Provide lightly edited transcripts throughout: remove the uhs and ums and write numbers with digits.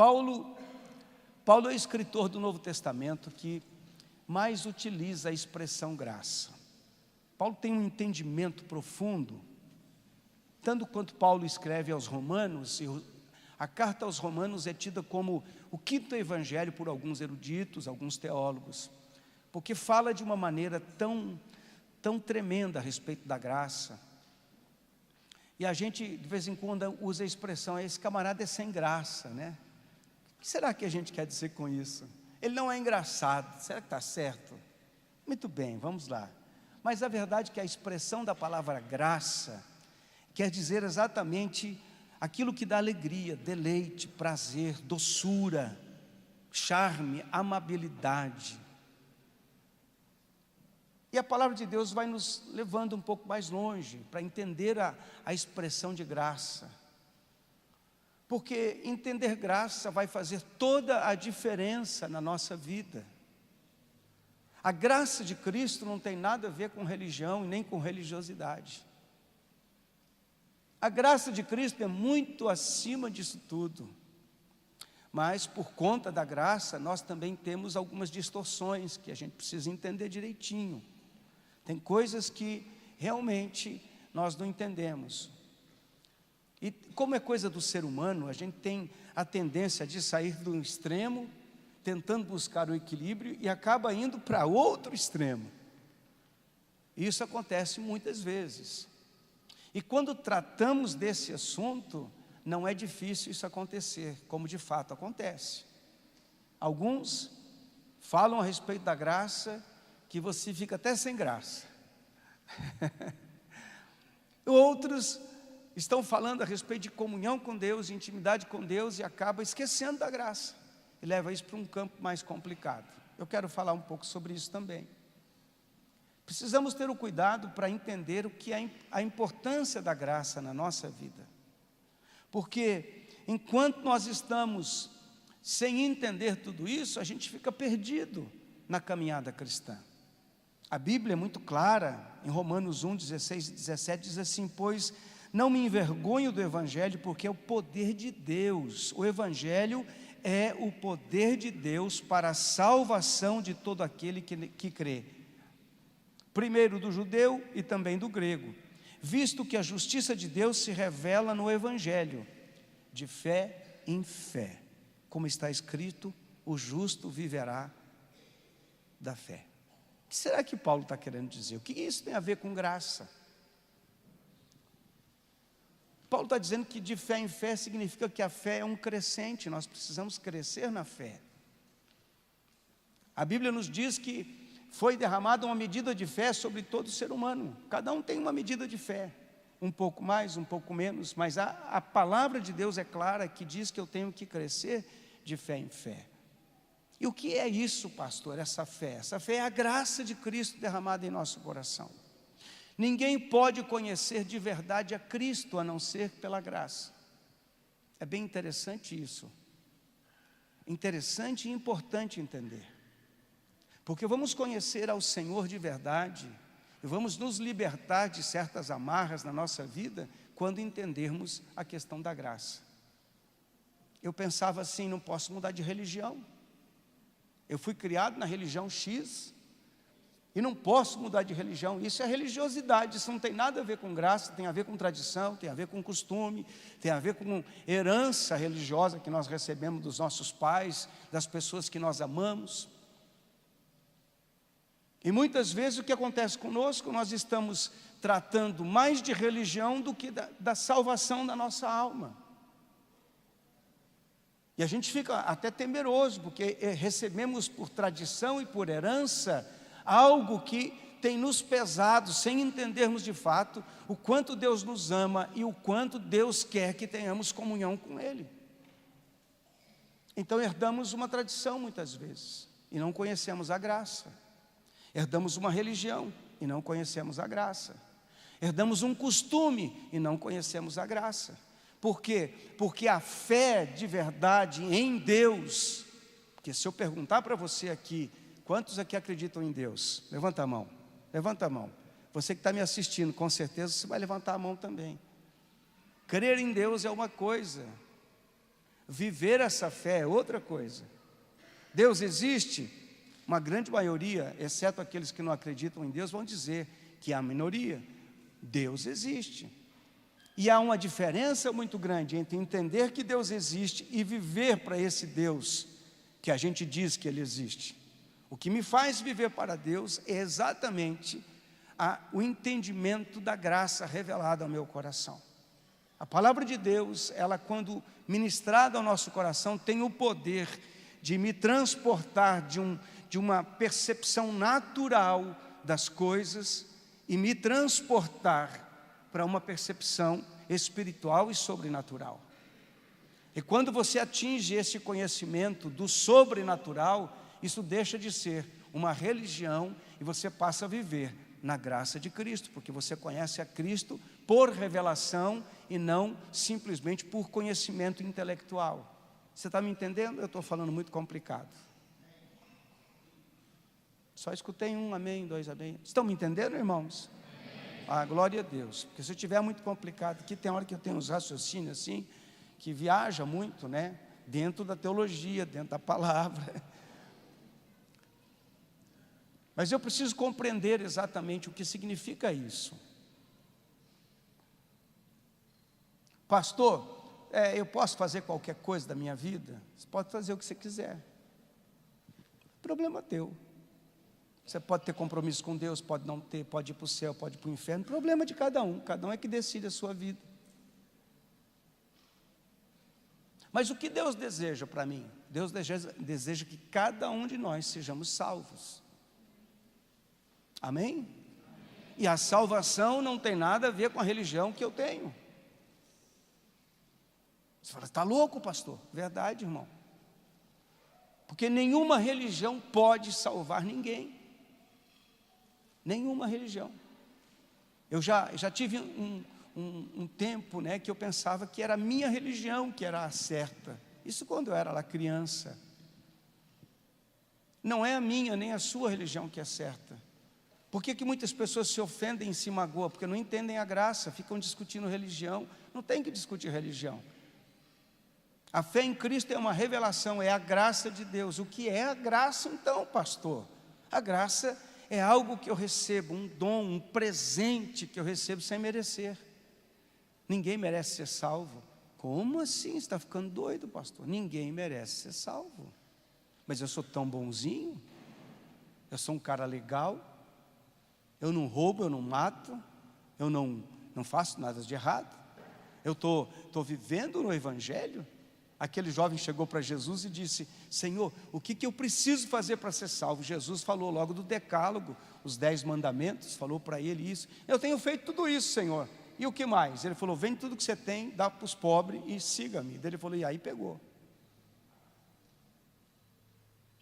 Paulo é o escritor do Novo Testamento que mais utiliza a expressão graça. Paulo tem um entendimento profundo, tanto quanto Paulo escreve aos Romanos, e a carta aos Romanos é tida como o quinto evangelho por alguns eruditos, alguns teólogos, porque fala de uma maneira tão tremenda a respeito da graça. E a gente de vez em quando usa a expressão, esse camarada é sem graça, né? O que será que a gente quer dizer com isso? Ele não é engraçado, será que está certo? Muito bem, vamos lá. Mas a verdade é que a expressão da palavra graça quer dizer exatamente aquilo que dá alegria, deleite, prazer, doçura, charme, amabilidade. E a palavra de Deus vai nos levando um pouco mais longe, para entender a expressão de graça. Porque entender graça vai fazer toda a diferença na nossa vida. A graça de Cristo não tem nada a ver com religião e nem com religiosidade. A graça de Cristo é muito acima disso tudo. Mas por conta da graça, nós também temos algumas distorções que a gente precisa entender direitinho. Tem coisas que realmente nós não entendemos. E como é coisa do ser humano, a gente tem a tendência de sair do extremo, tentando buscar o equilíbrio, e acaba indo para outro extremo. Isso acontece muitas vezes. E quando tratamos desse assunto, não é difícil isso acontecer, como de fato acontece. Alguns falam a respeito da graça, que você fica até sem graça. Outros estão falando a respeito de comunhão com Deus, de intimidade com Deus, e acaba esquecendo da graça, e leva isso para um campo mais complicado. Eu quero falar um pouco sobre isso também. Precisamos ter o cuidado para entender o que é a importância da graça na nossa vida. Porque enquanto nós estamos sem entender tudo isso, a gente fica perdido na caminhada cristã. A Bíblia é muito clara, em Romanos 1, 16 e 17, diz assim: pois não me envergonho do Evangelho, porque é o poder de Deus. O Evangelho é o poder de Deus para a salvação de todo aquele que crê. Primeiro do judeu e também do grego, visto que a justiça de Deus se revela no Evangelho, de fé em fé. Como está escrito, o justo viverá da fé. O que será que Paulo está querendo dizer? O que isso tem a ver com graça? Paulo está dizendo que de fé em fé significa que a fé é um crescente, nós precisamos crescer na fé. A Bíblia nos diz que foi derramada uma medida de fé sobre todo ser humano. Cada um tem uma medida de fé, um pouco mais, um pouco menos, mas a palavra de Deus é clara, que diz que eu tenho que crescer de fé em fé. E o que é isso, pastor, essa fé? Essa fé é a graça de Cristo derramada em nosso coração. Ninguém pode conhecer de verdade a Cristo, a não ser pela graça. É bem interessante isso. Interessante e importante entender. Porque vamos conhecer ao Senhor de verdade, e vamos nos libertar de certas amarras na nossa vida, quando entendermos a questão da graça. Eu pensava assim, não posso mudar de religião. Eu fui criado na religião X, e não posso mudar de religião. Isso é religiosidade, isso não tem nada a ver com graça, tem a ver com tradição, tem a ver com costume, tem a ver com herança religiosa que nós recebemos dos nossos pais, das pessoas que nós amamos. E muitas vezes o que acontece conosco, nós estamos tratando mais de religião do que da salvação da nossa alma. E a gente fica até temeroso, porque recebemos por tradição e por herança algo que tem nos pesado, sem entendermos de fato o quanto Deus nos ama e o quanto Deus quer que tenhamos comunhão com Ele. Então herdamos uma tradição muitas vezes, e não conhecemos a graça. Herdamos uma religião, e não conhecemos a graça. Herdamos um costume, e não conhecemos a graça. Por quê? Porque a fé de verdade em Deus, porque se eu perguntar para você aqui, quantos aqui acreditam em Deus? Levanta a mão, levanta a mão. Você que está me assistindo, com certeza você vai levantar a mão também. Crer em Deus é uma coisa, Viver essa fé é outra coisa. Deus existe? Uma grande maioria, exceto aqueles que não acreditam em Deus, vão dizer que é a minoria. Deus existe. E há uma diferença muito grande entre entender que Deus existe e viver para esse Deus que a gente diz que Ele existe. O que me faz viver para Deus é exatamente o entendimento da graça revelada ao meu coração. A palavra de Deus, ela quando ministrada ao nosso coração, tem o poder de me transportar de uma percepção natural das coisas e me transportar para uma percepção espiritual e sobrenatural. E quando você atinge esse conhecimento do sobrenatural, isso deixa de ser uma religião e você passa a viver na graça de Cristo, porque você conhece a Cristo por revelação e não simplesmente por conhecimento intelectual. Você está me entendendo? Eu estou falando muito complicado. Só escutei um amém, dois amém. Estão me entendendo, irmãos? Ah, glória a Deus, porque se eu estiver muito complicado, aqui tem hora que eu tenho uns raciocínios assim, que viaja muito, né, dentro da teologia, dentro da palavra, mas eu preciso compreender exatamente o que significa isso. Pastor, eu posso fazer qualquer coisa da minha vida? Você pode fazer o que você quiser, problema teu. Você pode ter compromisso com Deus, pode não ter, pode ir para o céu, pode ir para o inferno, problema de cada um é que decide a sua vida. Mas o que Deus deseja para mim? Deus deseja que cada um de nós sejamos salvos. Amém? E a salvação não tem nada a ver com a religião que eu tenho. Você fala, está louco, pastor? Verdade, irmão. Porque nenhuma religião pode salvar ninguém. Nenhuma religião. Eu já tive um tempo, né, que eu pensava que era a minha religião que era a certa. Isso quando eu era lá criança. Não é a minha nem a sua religião que é certa. Por que muitas pessoas se ofendem e se magoam? Porque não entendem a graça, ficam discutindo religião. Não tem que discutir religião. A fé em Cristo é uma revelação, é a graça de Deus. O que é a graça então, pastor? A graça é algo que eu recebo, um dom, um presente que eu recebo sem merecer. Ninguém merece ser salvo. Como assim? Você está ficando doido, pastor? Ninguém merece ser salvo. Mas eu sou tão bonzinho, eu sou um cara legal, eu não roubo, eu não mato, eu não faço nada de errado, eu estou vivendo no Evangelho. Aquele jovem chegou para Jesus e disse, Senhor, o que eu preciso fazer para ser salvo? Jesus falou logo do decálogo, os 10 mandamentos, falou para ele isso. Eu tenho feito tudo isso, Senhor. E o que mais? Ele falou, vende tudo que você tem, dá para os pobres e siga-me. Ele falou, e aí pegou.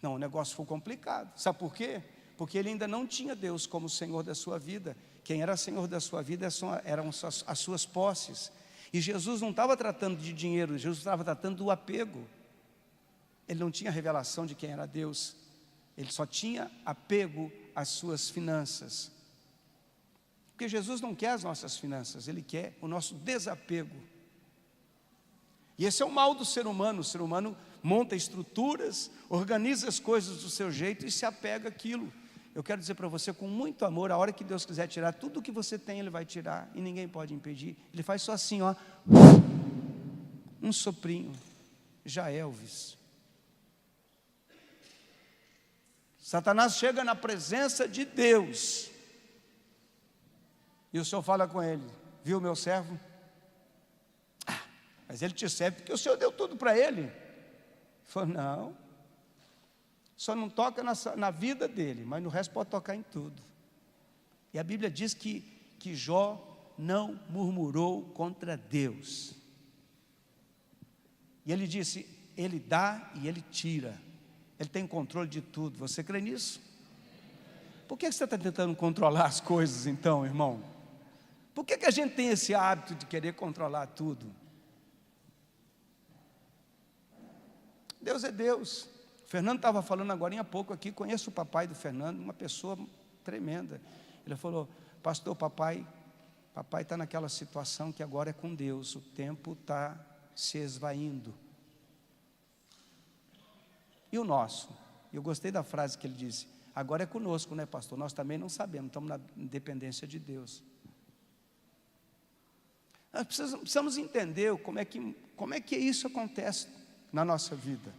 Não, o negócio foi complicado. Sabe por quê? Porque ele ainda não tinha Deus como Senhor da sua vida. Quem era Senhor da sua vida eram as suas posses. E Jesus não estava tratando de dinheiro, Jesus estava tratando do apego. Ele não tinha revelação de quem era Deus. Ele só tinha apego às suas finanças. Porque Jesus não quer as nossas finanças, Ele quer o nosso desapego. E esse é o mal do ser humano. O ser humano monta estruturas, organiza as coisas do seu jeito e se apega àquilo. Eu quero dizer para você com muito amor, a hora que Deus quiser tirar tudo o que você tem, Ele vai tirar e ninguém pode impedir. Ele faz só assim, ó, um soprinho, já Elvis. Satanás chega na presença de Deus e o Senhor fala com ele, viu meu servo? Mas ele te serve porque o Senhor deu tudo para ele. Ele falou, não, só não toca na vida dele, mas no resto pode tocar em tudo. E a Bíblia diz que Jó não murmurou contra Deus. E ele disse, Ele dá e Ele tira. Ele tem controle de tudo. Você crê nisso? Por que você está tentando controlar as coisas então, irmão? Por que a gente tem esse hábito de querer controlar tudo? Deus é Deus. O Fernando estava falando agora há pouco aqui, conheço o papai do Fernando, uma pessoa tremenda. Ele falou, pastor, papai está naquela situação que agora é com Deus, o tempo está se esvaindo. E o nosso? Eu gostei da frase que ele disse: agora é conosco, né, pastor? Nós também não sabemos, estamos na dependência de Deus. Nós precisamos entender como é que isso acontece na nossa vida.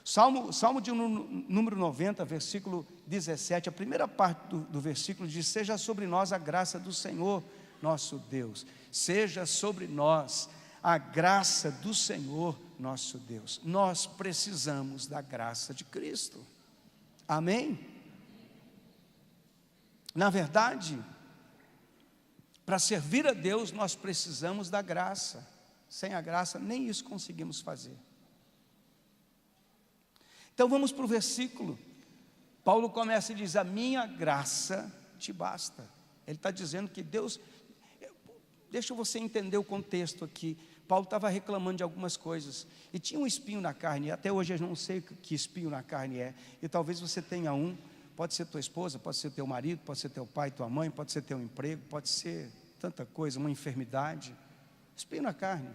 Salmo de número 90, versículo 17, a primeira parte do versículo diz: seja sobre nós a graça do Senhor nosso Deus. Seja sobre nós a graça do Senhor nosso Deus. Nós precisamos da graça de Cristo. Amém? Na verdade, para servir a Deus, nós precisamos da graça. Sem a graça, nem isso conseguimos fazer. Então vamos para o versículo. Paulo começa e diz: a minha graça te basta. Ele está dizendo que Deus... Deixa você entender o contexto aqui. Paulo estava reclamando de algumas coisas, e tinha um espinho na carne. Até hoje eu não sei que espinho na carne é, e talvez você tenha um. Pode ser tua esposa, pode ser teu marido, pode ser teu pai, tua mãe, pode ser teu emprego, pode ser tanta coisa, uma enfermidade. Espinho na carne.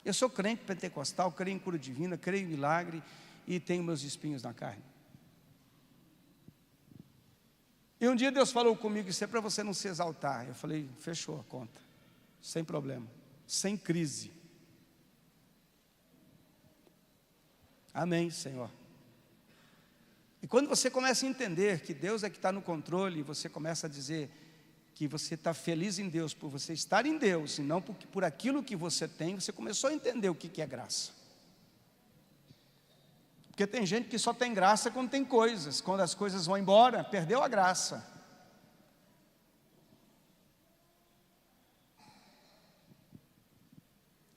Eu sou crente pentecostal, creio em cura divina, creio em milagre, e tenho meus espinhos na carne. E um dia Deus falou comigo: isso é para você não se exaltar. Eu falei: fechou a conta, sem problema, sem crise. Amém, Senhor. E quando você começa a entender que Deus é que está no controle, e você começa a dizer que você está feliz em Deus por você estar em Deus, e não por aquilo que você tem, você começou a entender o que é graça. Porque tem gente que só tem graça quando tem coisas. Quando as coisas vão embora, perdeu a graça.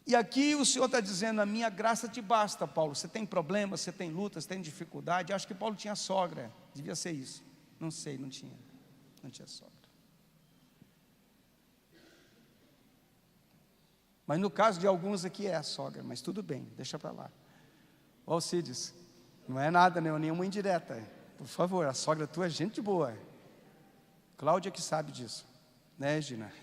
E aqui o Senhor está dizendo: a minha graça te basta, Paulo. Você tem problemas, você tem lutas, tem dificuldade. Acho que Paulo tinha sogra, devia ser isso. Não sei, não tinha sogra. Mas no caso de alguns aqui é a sogra, mas tudo bem, deixa para lá. Ó, Alcides, não é nada, né, nenhuma indireta. Por favor, a sogra tua é gente boa. Cláudia que sabe disso, né, Gina?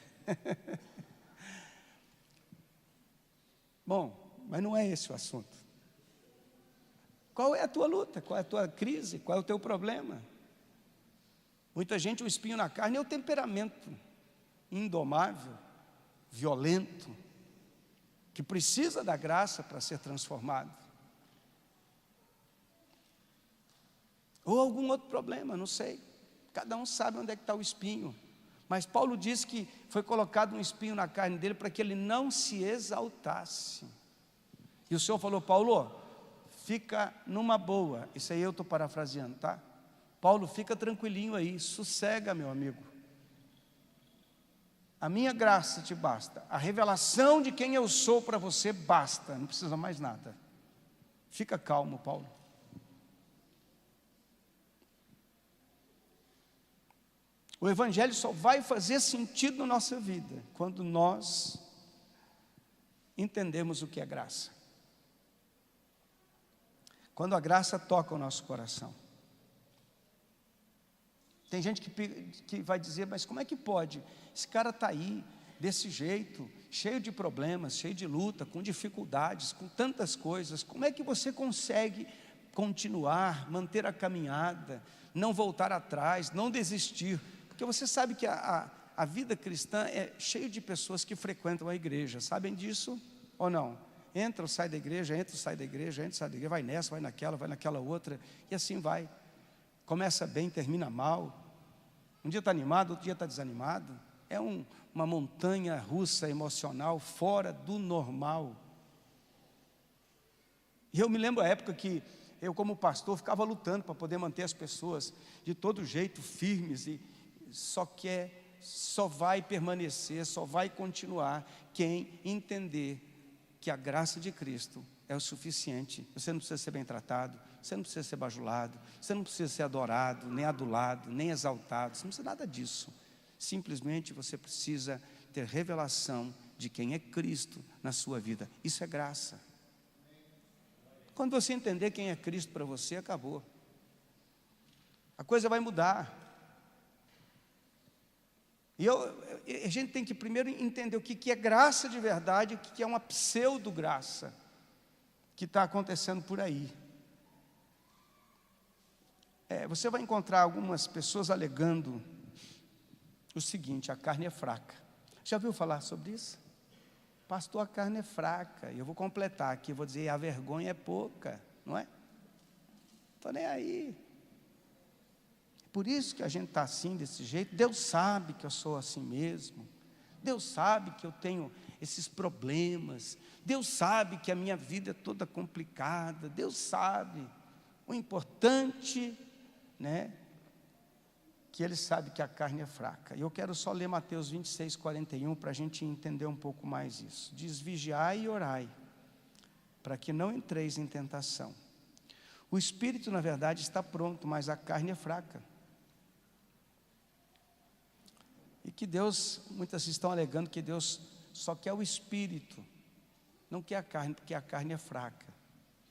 Bom, mas não é esse o assunto. Qual é a tua luta? Qual é a tua crise? Qual é o teu problema? Muita gente, o espinho na carne é o temperamento indomável, violento, que precisa da graça para ser transformado. Ou algum outro problema, não sei. Cada um sabe onde é que está o espinho. Mas Paulo diz que foi colocado um espinho na carne dele para que ele não se exaltasse. E o Senhor falou: Paulo, fica numa boa. Isso aí eu estou parafraseando, tá? Paulo, fica tranquilinho aí, sossega, meu amigo. A minha graça te basta. A revelação de quem eu sou para você basta. Não precisa mais nada. Fica calmo, Paulo. O Evangelho só vai fazer sentido na nossa vida quando nós entendemos o que é graça. Quando a graça toca o nosso coração. Tem gente que vai dizer: mas como é que pode? Esse cara está aí, desse jeito, cheio de problemas, cheio de luta, com dificuldades, com tantas coisas. Como é que você consegue continuar, manter a caminhada, não voltar atrás, não desistir? Porque você sabe que a vida cristã é cheia de pessoas que frequentam a igreja. Sabem disso ou não? Entra ou sai da igreja, entra ou sai da igreja, entra ou sai da igreja, vai nessa, vai naquela outra, e assim vai. Começa bem, termina mal. Um dia está animado, outro dia está desanimado. É uma montanha russa emocional fora do normal. E eu me lembro a época que eu, como pastor, ficava lutando para poder manter as pessoas de todo jeito firmes, e só vai permanecer, só vai continuar quem entender que a graça de Cristo é o suficiente. Você não precisa ser bem tratado, você não precisa ser bajulado, você não precisa ser adorado, nem adulado, nem exaltado, você não precisa nada disso. Simplesmente você precisa ter revelação de quem é Cristo na sua vida. Isso é graça. Quando você entender quem é Cristo para você, acabou. A coisa vai mudar. E a gente tem que primeiro entender o que é graça de verdade, o que é uma pseudo-graça. que está acontecendo por aí. Você vai encontrar algumas pessoas alegando o seguinte: a carne é fraca. Já ouviu falar sobre isso? Pastor, a carne é fraca. E eu vou completar aqui, vou dizer, a vergonha é pouca, não é? Estou nem aí. Por isso que a gente está assim, desse jeito. Deus sabe que eu sou assim mesmo. Deus sabe que eu tenho esses problemas. Deus sabe que a minha vida é toda complicada. Deus sabe. O importante, né, que Ele sabe que a carne é fraca. E eu quero só ler Mateus 26, 41, para a gente entender um pouco mais isso. Diz: vigiai e orai, para que não entreis em tentação. O espírito, na verdade, está pronto, mas a carne é fraca. E que Deus, muitas estão alegando que Deus só quer o espírito, não quer a carne, porque a carne é fraca.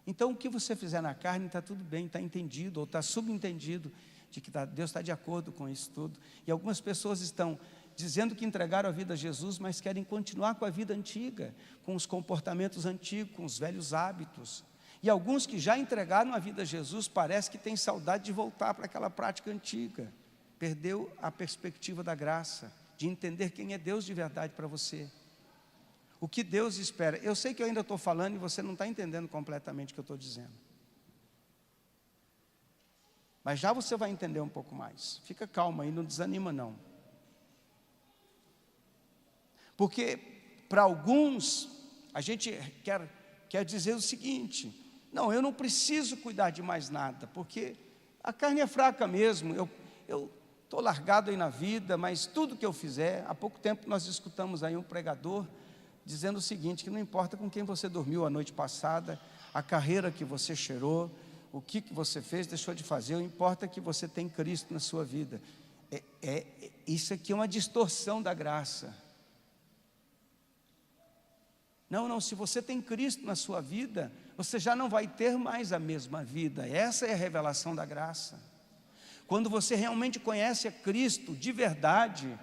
Então, o que você fizer na carne está tudo bem, está entendido, ou está subentendido, de que Deus está de acordo com isso tudo. E algumas pessoas estão dizendo que entregaram a vida a Jesus, mas querem continuar com a vida antiga, com os comportamentos antigos, com os velhos hábitos. E alguns que já entregaram a vida a Jesus, parece que têm saudade de voltar para aquela prática antiga. Perdeu a perspectiva da graça, de entender quem é Deus de verdade para você. O que Deus espera. Eu sei que eu ainda estou falando e você não está entendendo completamente o que eu estou dizendo. Mas já você vai entender um pouco mais. Fica calma aí, não desanima não. Porque para alguns, a gente quer dizer o seguinte: não, eu não preciso cuidar de mais nada, porque a carne é fraca mesmo, eu estou largado aí na vida, mas tudo que eu fizer. Há pouco tempo nós escutamos aí um pregador dizendo o seguinte, que não importa com quem você dormiu a noite passada, a carreira que você cheirou, o que você fez, deixou de fazer, o importa é que você tem Cristo na sua vida. Isso aqui é uma distorção da graça. Não, se você tem Cristo na sua vida, você já não vai ter mais a mesma vida. Essa é a revelação da graça. Quando você realmente conhece a Cristo de verdade,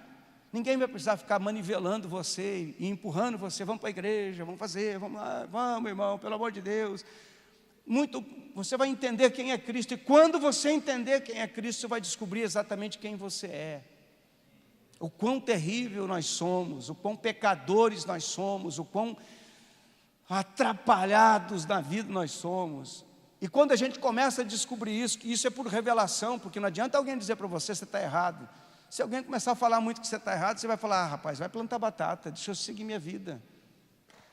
ninguém vai precisar ficar manivelando você e empurrando você: vamos para a igreja, vamos fazer, vamos lá, vamos, irmão, pelo amor de Deus. Você vai entender quem é Cristo, e quando você entender quem é Cristo, você vai descobrir exatamente quem você é. O quão terrível nós somos, o quão pecadores nós somos, o quão atrapalhados na vida nós somos. E quando a gente começa a descobrir isso, que isso é por revelação, porque não adianta alguém dizer para você: você está errado. Se alguém começar a falar muito que você está errado, você vai falar: rapaz, vai plantar batata, deixa eu seguir minha vida.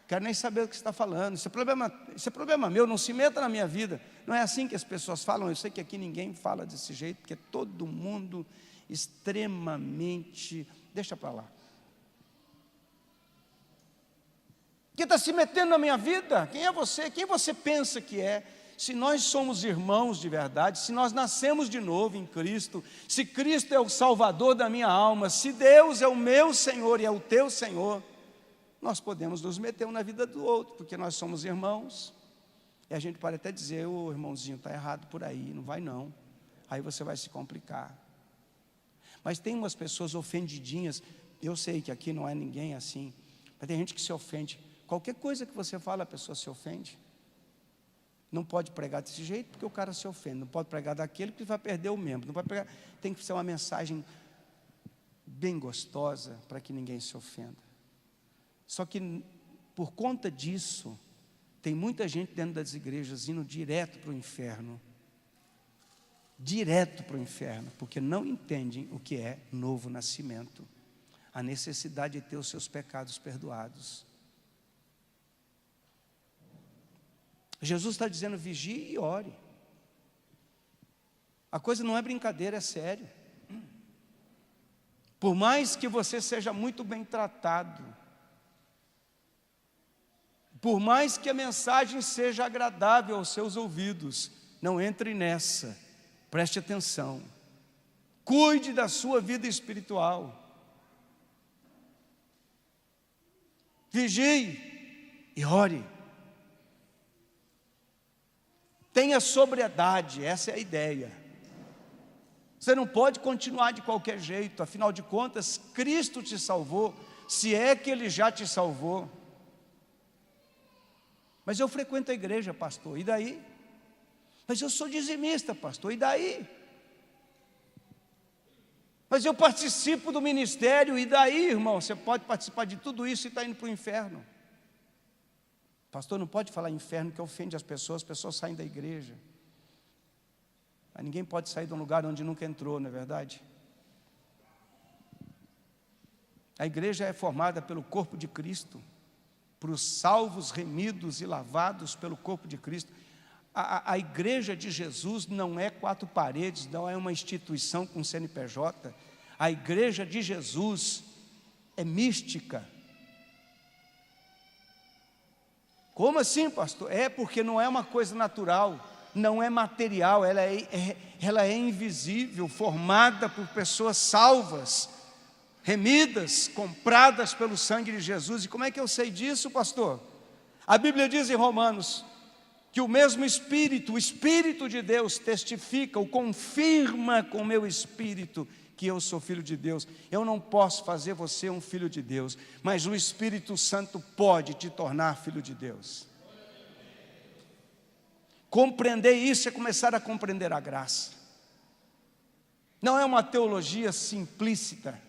Quero nem saber o que você está falando, isso é problema meu, não se meta na minha vida. Não é assim que as pessoas falam. Eu sei que aqui ninguém fala desse jeito, porque todo mundo extremamente, deixa para lá. Quem está se metendo na minha vida? Quem é você? Quem você pensa que é? Se nós somos irmãos de verdade, se nós nascemos de novo em Cristo, se Cristo é o Salvador da minha alma, se Deus é o meu Senhor e é o teu Senhor, nós podemos nos meter um na vida do outro, porque nós somos irmãos. E a gente pode até dizer: o irmãozinho está errado por aí, não vai não. Aí você vai se complicar. Mas tem umas pessoas ofendidinhas. Eu sei que aqui não é ninguém assim, mas tem gente que se ofende. Qualquer coisa que você fala, a pessoa se ofende. Não pode pregar desse jeito, porque o cara se ofende. Não pode pregar daquele, porque vai perder o membro. Não pode pregar. Tem que ser uma mensagem bem gostosa, para que ninguém se ofenda. Só que, por conta disso, tem muita gente dentro das igrejas indo direto para o inferno. Direto para o inferno, porque não entendem o que é novo nascimento. A necessidade de ter os seus pecados perdoados. Jesus está dizendo: vigie e ore. A coisa não é brincadeira, é sério. Por mais que você seja muito bem tratado, por mais que a mensagem seja agradável aos seus ouvidos, não entre nessa. Preste atenção. Cuide da sua vida espiritual. Vigie e ore. Tenha sobriedade, essa é a ideia. Você não pode continuar de qualquer jeito, afinal de contas, Cristo te salvou, se é que Ele já te salvou. Mas eu frequento a igreja, pastor, e daí? Mas eu sou dizimista, pastor, e daí? Mas eu participo do ministério, e daí, irmão? Você pode participar de tudo isso e está indo para o inferno. Pastor, não pode falar inferno, que ofende as pessoas saem da igreja. Mas ninguém pode sair de um lugar onde nunca entrou, não é verdade? A igreja é formada pelo corpo de Cristo, para os salvos, remidos e lavados pelo corpo de Cristo. A igreja de Jesus não é 4 paredes, não é uma instituição com CNPJ. A igreja de Jesus é mística. Como assim, pastor? É porque não é uma coisa natural, não é material, ela é invisível, formada por pessoas salvas, remidas, compradas pelo sangue de Jesus. E como é que eu sei disso, pastor? A Bíblia diz em Romanos que o mesmo Espírito, o Espírito de Deus testifica, o confirma com o meu Espírito que eu sou filho de Deus. Eu não posso fazer você um filho de Deus, mas o Espírito Santo pode te tornar filho de Deus. Compreender isso é começar a compreender a graça. Não é uma teologia simplícita.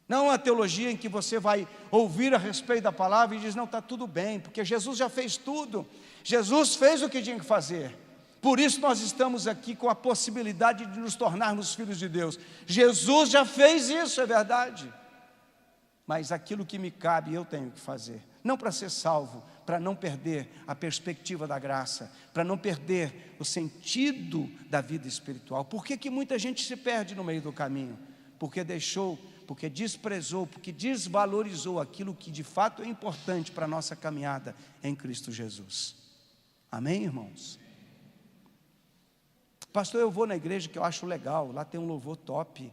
Não é uma teologia em que você vai ouvir a respeito da palavra e diz, não, está tudo bem, porque Jesus já fez tudo. Jesus fez o que tinha que fazer. Por isso nós estamos aqui com a possibilidade de nos tornarmos filhos de Deus. Jesus já fez isso, é verdade. Mas aquilo que me cabe, eu tenho que fazer. Não para ser salvo, para não perder a perspectiva da graça, para não perder o sentido da vida espiritual. Por que muita gente se perde no meio do caminho? Porque deixou, porque desprezou, porque desvalorizou aquilo que de fato é importante para a nossa caminhada em Cristo Jesus. Amém, irmãos? Pastor, eu vou na igreja que eu acho legal, lá tem um louvor top,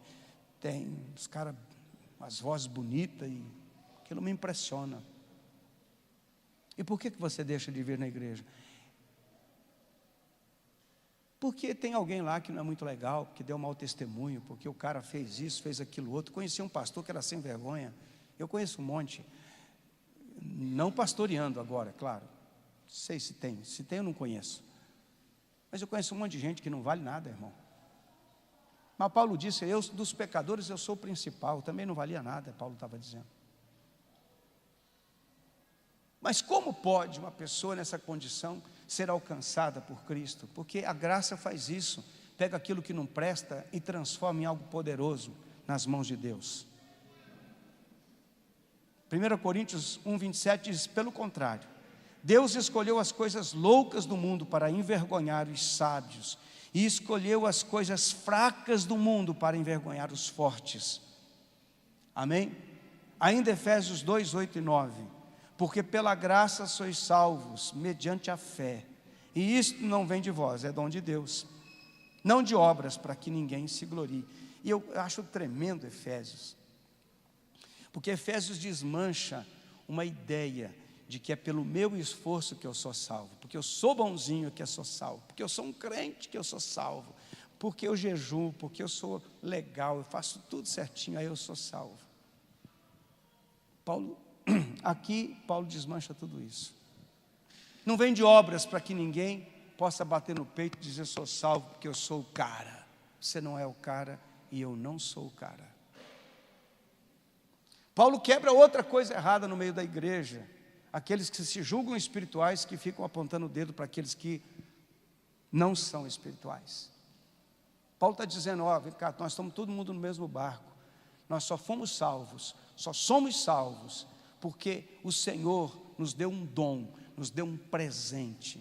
tem os caras, as vozes bonitas, e aquilo me impressiona. E por que você deixa de vir na igreja? Porque tem alguém lá que não é muito legal, que deu mau testemunho, porque o cara fez isso, fez aquilo outro. Conheci um pastor que era sem vergonha, eu conheço um monte, não pastoreando agora, claro, não sei se tem eu não conheço. Mas eu conheço um monte de gente que não vale nada, irmão. Mas Paulo disse, eu dos pecadores eu sou o principal, também não valia nada, Paulo estava dizendo. Mas como pode uma pessoa nessa condição ser alcançada por Cristo? Porque a graça faz isso, pega aquilo que não presta e transforma em algo poderoso nas mãos de Deus. 1 Coríntios 1:27 diz, pelo contrário, Deus escolheu as coisas loucas do mundo para envergonhar os sábios, e escolheu as coisas fracas do mundo para envergonhar os fortes. Amém? Ainda Efésios 2:8-9, porque pela graça sois salvos, mediante a fé, e isto não vem de vós, é dom de Deus, não de obras, para que ninguém se glorie. E eu acho tremendo Efésios, porque Efésios desmancha uma ideia de que é pelo meu esforço que eu sou salvo, porque eu sou bonzinho que eu sou salvo, porque eu sou um crente que eu sou salvo, porque eu jejuo, porque eu sou legal, eu faço tudo certinho, aí eu sou salvo. Aqui Paulo desmancha tudo isso. Não vem de obras para que ninguém possa bater no peito e dizer sou salvo porque eu sou o cara. Você não é o cara e eu não sou o cara. Paulo quebra outra coisa errada no meio da igreja. Aqueles que se julgam espirituais, que ficam apontando o dedo para aqueles que não são espirituais. Paulo está dizendo, vem cá, nós estamos todo mundo no mesmo barco. Nós só fomos salvos, só somos salvos, porque o Senhor nos deu um dom, nos deu um presente.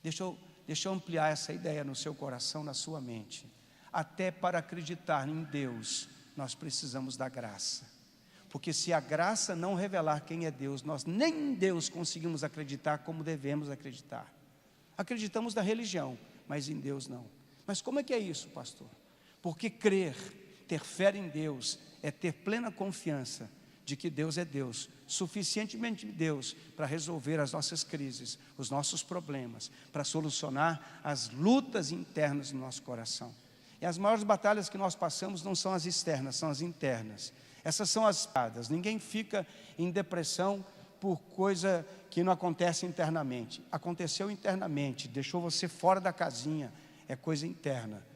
Deixa eu ampliar essa ideia no seu coração, na sua mente. Até para acreditar em Deus, nós precisamos da graça. Porque se a graça não revelar quem é Deus, nós nem em Deus conseguimos acreditar como devemos acreditar. Acreditamos na religião, mas em Deus não. Mas como é que é isso, pastor? Porque crer, ter fé em Deus, é ter plena confiança de que Deus é Deus, suficientemente Deus para resolver as nossas crises, os nossos problemas, para solucionar as lutas internas do nosso coração. E as maiores batalhas que nós passamos não são as externas, são as internas. Essas são as espadas. Ninguém fica em depressão por coisa que não acontece internamente. Aconteceu internamente, deixou você fora da casinha, é coisa interna.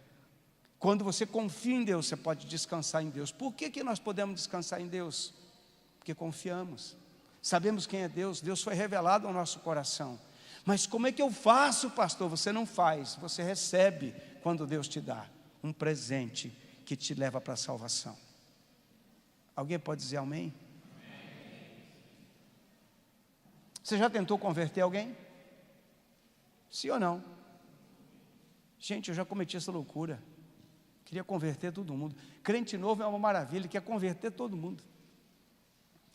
Quando você confia em Deus, você pode descansar em Deus. Por que nós podemos descansar em Deus? Porque confiamos. Sabemos quem é Deus, Deus foi revelado ao nosso coração. Mas como é que eu faço, pastor? Você não faz, você recebe quando Deus te dá um presente que te leva para a salvação. Alguém pode dizer amém? Você já tentou converter alguém? Sim ou não? Gente, eu já cometi essa loucura. Queria converter todo mundo. Crente novo é uma maravilha, quer converter todo mundo.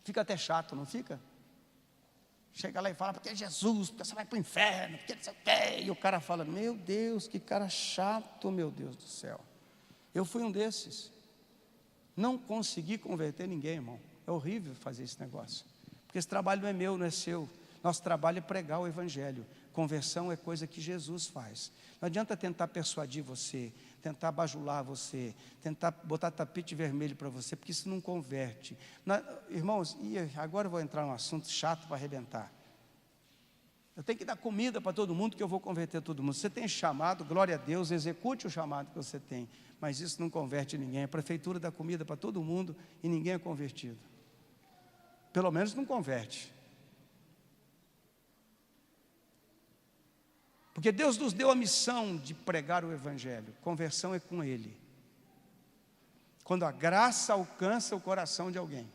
Fica até chato, não fica? Chega lá e fala, porque é Jesus, porque você vai para o inferno, porque não sei o quê. E o cara fala, meu Deus, que cara chato, meu Deus do céu. Eu fui um desses. Não consegui converter ninguém, irmão. É horrível fazer esse negócio. Porque esse trabalho não é meu, não é seu. Nosso trabalho é pregar o Evangelho. Conversão é coisa que Jesus faz. Não adianta tentar persuadir você, tentar bajular você, tentar botar tapete vermelho para você, porque isso não converte. Irmãos, e agora eu vou entrar num assunto chato para arrebentar. Eu tenho que dar comida para todo mundo, que eu vou converter todo mundo. Você tem chamado, glória a Deus, execute o chamado que você tem. Mas isso não converte ninguém. A prefeitura dá comida para todo mundo e ninguém é convertido. Pelo menos não converte. Porque Deus nos deu a missão de pregar o Evangelho. Conversão é com Ele. Quando a graça alcança o coração de alguém.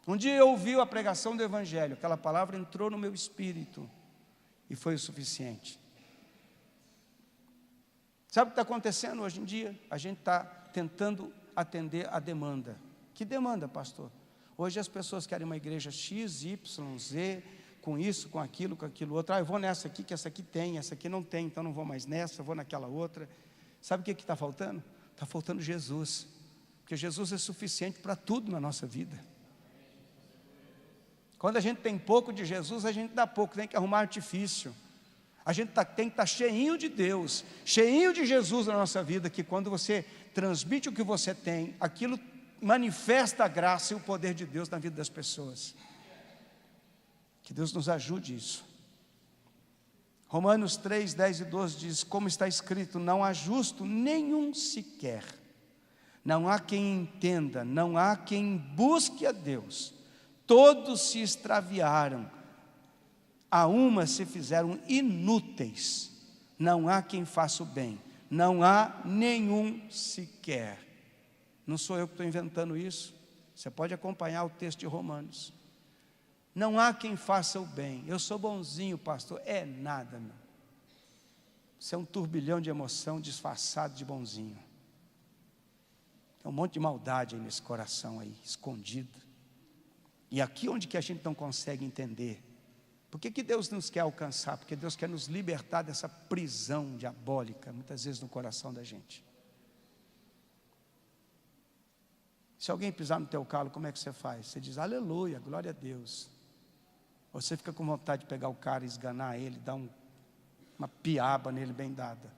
Um dia eu ouvi a pregação do Evangelho, aquela palavra entrou no meu espírito e foi o suficiente. Sabe o que está acontecendo hoje em dia? A gente está tentando atender a demanda. Que demanda, pastor? Hoje as pessoas querem uma igreja X, Y, Z, com isso, com aquilo outro. Eu vou nessa aqui, que essa aqui tem, essa aqui não tem, então não vou mais nessa, eu vou naquela outra. Sabe o que está faltando? Está faltando Jesus. Porque Jesus é suficiente para tudo na nossa vida. Quando a gente tem pouco de Jesus, a gente dá pouco, tem que arrumar artifício. A gente tem que estar cheinho de Deus, cheinho de Jesus na nossa vida, que quando você transmite o que você tem, aquilo manifesta a graça e o poder de Deus na vida das pessoas. Que Deus nos ajude isso. Romanos 3, 10 e 12 diz, como está escrito, não há justo nenhum sequer, não há quem entenda, não há quem busque a Deus, todos se extraviaram, a uma se fizeram inúteis, não há quem faça o bem, não há nenhum sequer. Não sou eu que estou inventando isso, você pode acompanhar o texto de Romanos. Não há quem faça o bem. Eu sou bonzinho, pastor. É nada, meu. Você é um turbilhão de emoção disfarçado de bonzinho. Tem um monte de maldade aí nesse coração aí, escondido. E aqui onde que a gente não consegue entender. Por que Deus nos quer alcançar? Porque Deus quer nos libertar dessa prisão diabólica, muitas vezes no coração da gente. Se alguém pisar no teu calo, como é que você faz? Você diz, aleluia, glória a Deus. Ou você fica com vontade de pegar o cara, esganar ele, dar uma piaba nele bem dada.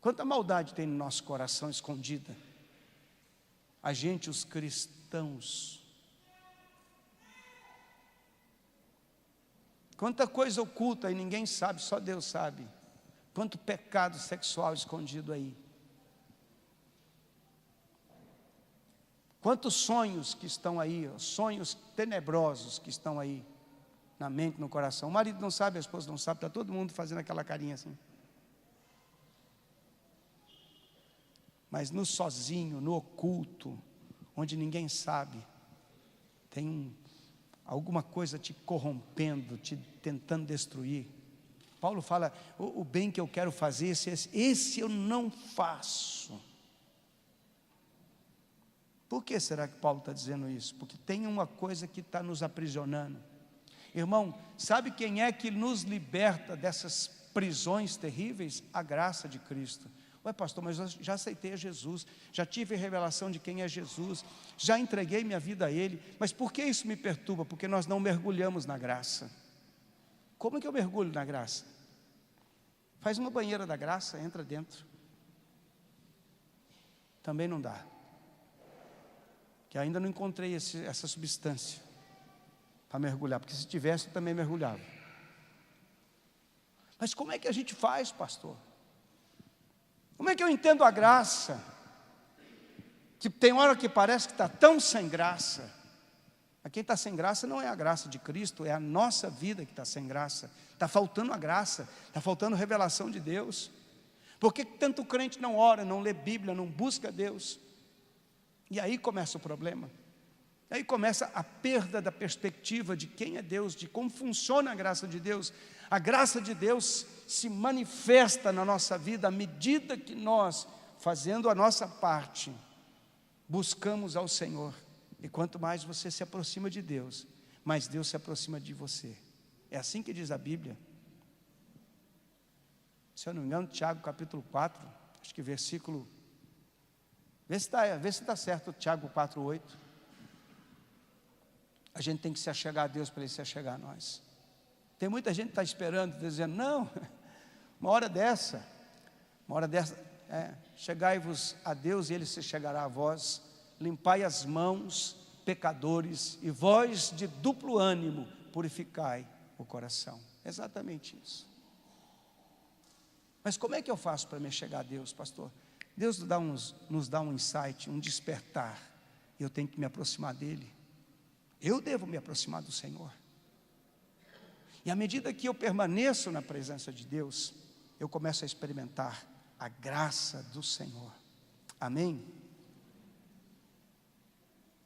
Quanta maldade tem no nosso coração escondida. A gente, os cristãos. Quanta coisa oculta e ninguém sabe, só Deus sabe. Quanto pecado sexual escondido aí. Quantos sonhos que estão aí, sonhos tenebrosos que estão aí, na mente, no coração. O marido não sabe, a esposa não sabe, está todo mundo fazendo aquela carinha assim. Mas no sozinho, no oculto, onde ninguém sabe, tem alguma coisa te corrompendo, te tentando destruir. Paulo fala, o bem que eu quero fazer, esse eu não faço. Por que será que Paulo está dizendo isso? Porque tem uma coisa que está nos aprisionando. Irmão, sabe quem é que nos liberta dessas prisões terríveis? A graça de Cristo. Ué, pastor, mas eu já aceitei a Jesus, já tive a revelação de quem é Jesus, já entreguei minha vida a Ele, mas por que isso me perturba? Porque nós não mergulhamos na graça. Como é que eu mergulho na graça? Faz uma banheira da graça, entra dentro. Também não dá. que ainda não encontrei essa substância para mergulhar, porque se tivesse eu também mergulhava. Mas como é que a gente faz, pastor? Como é que eu entendo a graça? Que tem hora que parece que está tão sem graça. Mas quem está sem graça não é a graça de Cristo, é a nossa vida que está sem graça. Está faltando a graça, está faltando revelação de Deus. Por que tanto crente não ora, não lê Bíblia, não busca Deus? E aí começa o problema. Aí começa a perda da perspectiva de quem é Deus, de como funciona a graça de Deus. A graça de Deus se manifesta na nossa vida à medida que nós, fazendo a nossa parte, buscamos ao Senhor. E quanto mais você se aproxima de Deus, mais Deus se aproxima de você. É assim que diz a Bíblia. Se eu não me engano, Tiago capítulo 4, acho que versículo... Vê se está certo, Tiago 4:8. A gente tem que se achegar a Deus para Ele se achegar a nós. Tem muita gente que está esperando, dizendo, não, uma hora dessa, chegai-vos a Deus e Ele se chegará a vós, limpai as mãos, pecadores, e vós de duplo ânimo, purificai o coração. Exatamente isso. Mas como é que eu faço para me chegar a Deus, pastor? Deus nos dá um insight, um despertar, e eu tenho que me aproximar dEle. Eu devo me aproximar do Senhor. E à medida que eu permaneço na presença de Deus, eu começo a experimentar a graça do Senhor. Amém?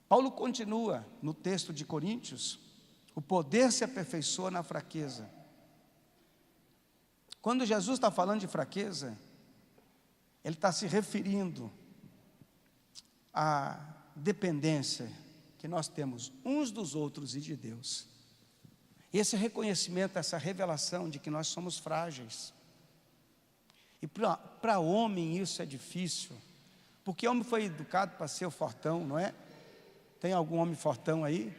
Paulo continua no texto de Coríntios, o poder se aperfeiçoa na fraqueza. Quando Jesus está falando de fraqueza, Ele está se referindo à dependência que nós temos uns dos outros e de Deus. Esse reconhecimento, essa revelação de que nós somos frágeis. E para homem isso é difícil, porque o homem foi educado para ser o fortão, não é? Tem algum homem fortão aí?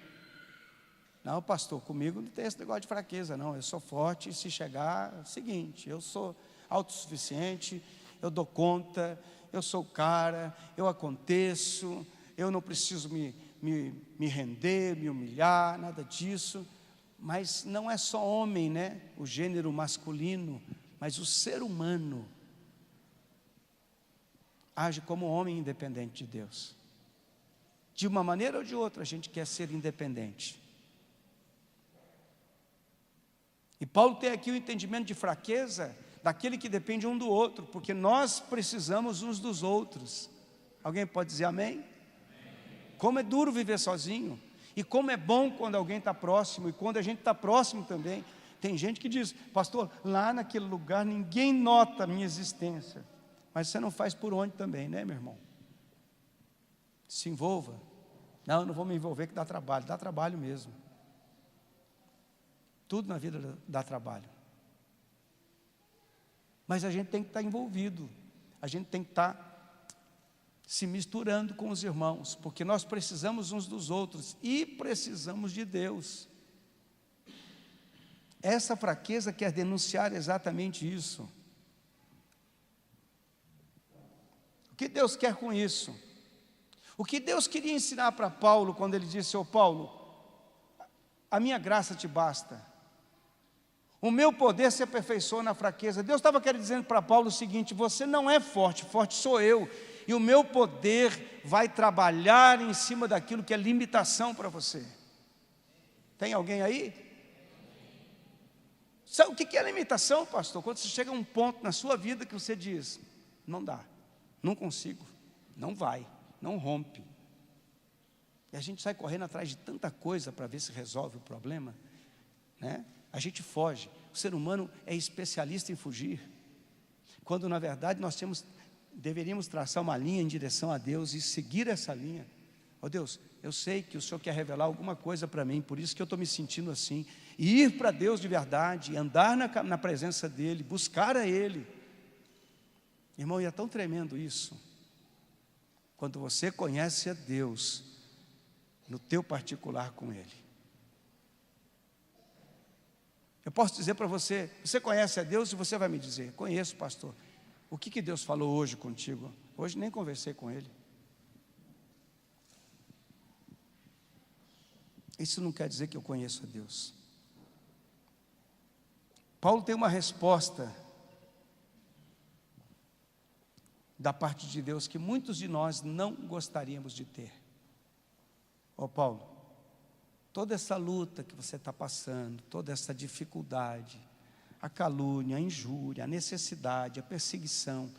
Não, pastor, comigo não tem esse negócio de fraqueza, não. Eu sou forte, e se chegar, é o seguinte, eu sou autossuficiente, eu dou conta, eu sou o cara, eu aconteço, eu não preciso me render, me humilhar, nada disso. Mas não é só homem, né? O gênero masculino, mas o ser humano age como homem independente de Deus. De uma maneira ou de outra, a gente quer ser independente. E Paulo tem aqui o entendimento de fraqueza daquele que depende um do outro, porque nós precisamos uns dos outros. Alguém pode dizer amém? Como é duro viver sozinho, e como é bom quando alguém está próximo, e quando a gente está próximo também. Tem gente que diz, pastor, lá naquele lugar ninguém nota a minha existência, mas você não faz por onde também, né, meu irmão? Se envolva. Não, eu não vou me envolver que dá trabalho mesmo. Tudo na vida dá trabalho. Mas a gente tem que estar envolvido, a gente tem que estar se misturando com os irmãos, porque nós precisamos uns dos outros e precisamos de Deus. Essa fraqueza quer denunciar exatamente isso. O que Deus quer com isso? O que Deus queria ensinar para Paulo quando ele disse, ô Paulo, a minha graça te basta, o meu poder se aperfeiçoa na fraqueza. Deus estava querendo dizer para Paulo o seguinte, você não é forte, forte sou eu, e o meu poder vai trabalhar em cima daquilo que é limitação para você. Tem alguém aí? Sabe o que é limitação, pastor? Quando você chega a um ponto na sua vida que você diz, não dá, não consigo, não vai, não rompe. E a gente sai correndo atrás de tanta coisa para ver se resolve o problema, né? A gente foge. O ser humano é especialista em fugir, quando na verdade nós deveríamos traçar uma linha em direção a Deus e seguir essa linha. Ó Deus, eu sei que o Senhor quer revelar alguma coisa para mim, por isso que eu estou me sentindo assim, e ir para Deus de verdade, andar na presença dEle, buscar a Ele. Irmão, e é tão tremendo isso, quando você conhece a Deus, no teu particular com Ele. Eu posso dizer para você, você conhece a Deus? E você vai me dizer, conheço, pastor. O que Deus falou hoje contigo? Hoje nem conversei com Ele. Isso não quer dizer que eu conheço a Deus. Paulo tem uma resposta da parte de Deus que muitos de nós não gostaríamos de ter. Ó Paulo, toda essa luta que você está passando, toda essa dificuldade, a calúnia, a injúria, a necessidade, a perseguição,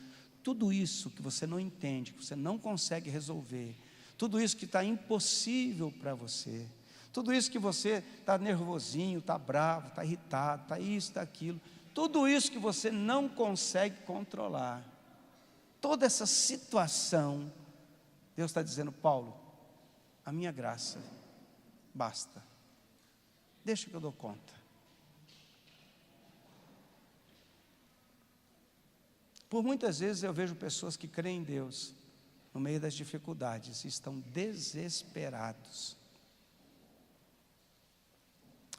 tudo isso que você não entende, que você não consegue resolver, tudo isso que está impossível para você, tudo isso que você está nervosinho, está bravo, está irritado, está isso, está aquilo, tudo isso que você não consegue controlar, toda essa situação, Deus está dizendo: Paulo, a minha graça basta, deixa que eu dou conta. Por muitas vezes eu vejo pessoas que creem em Deus, no meio das dificuldades, e estão desesperados.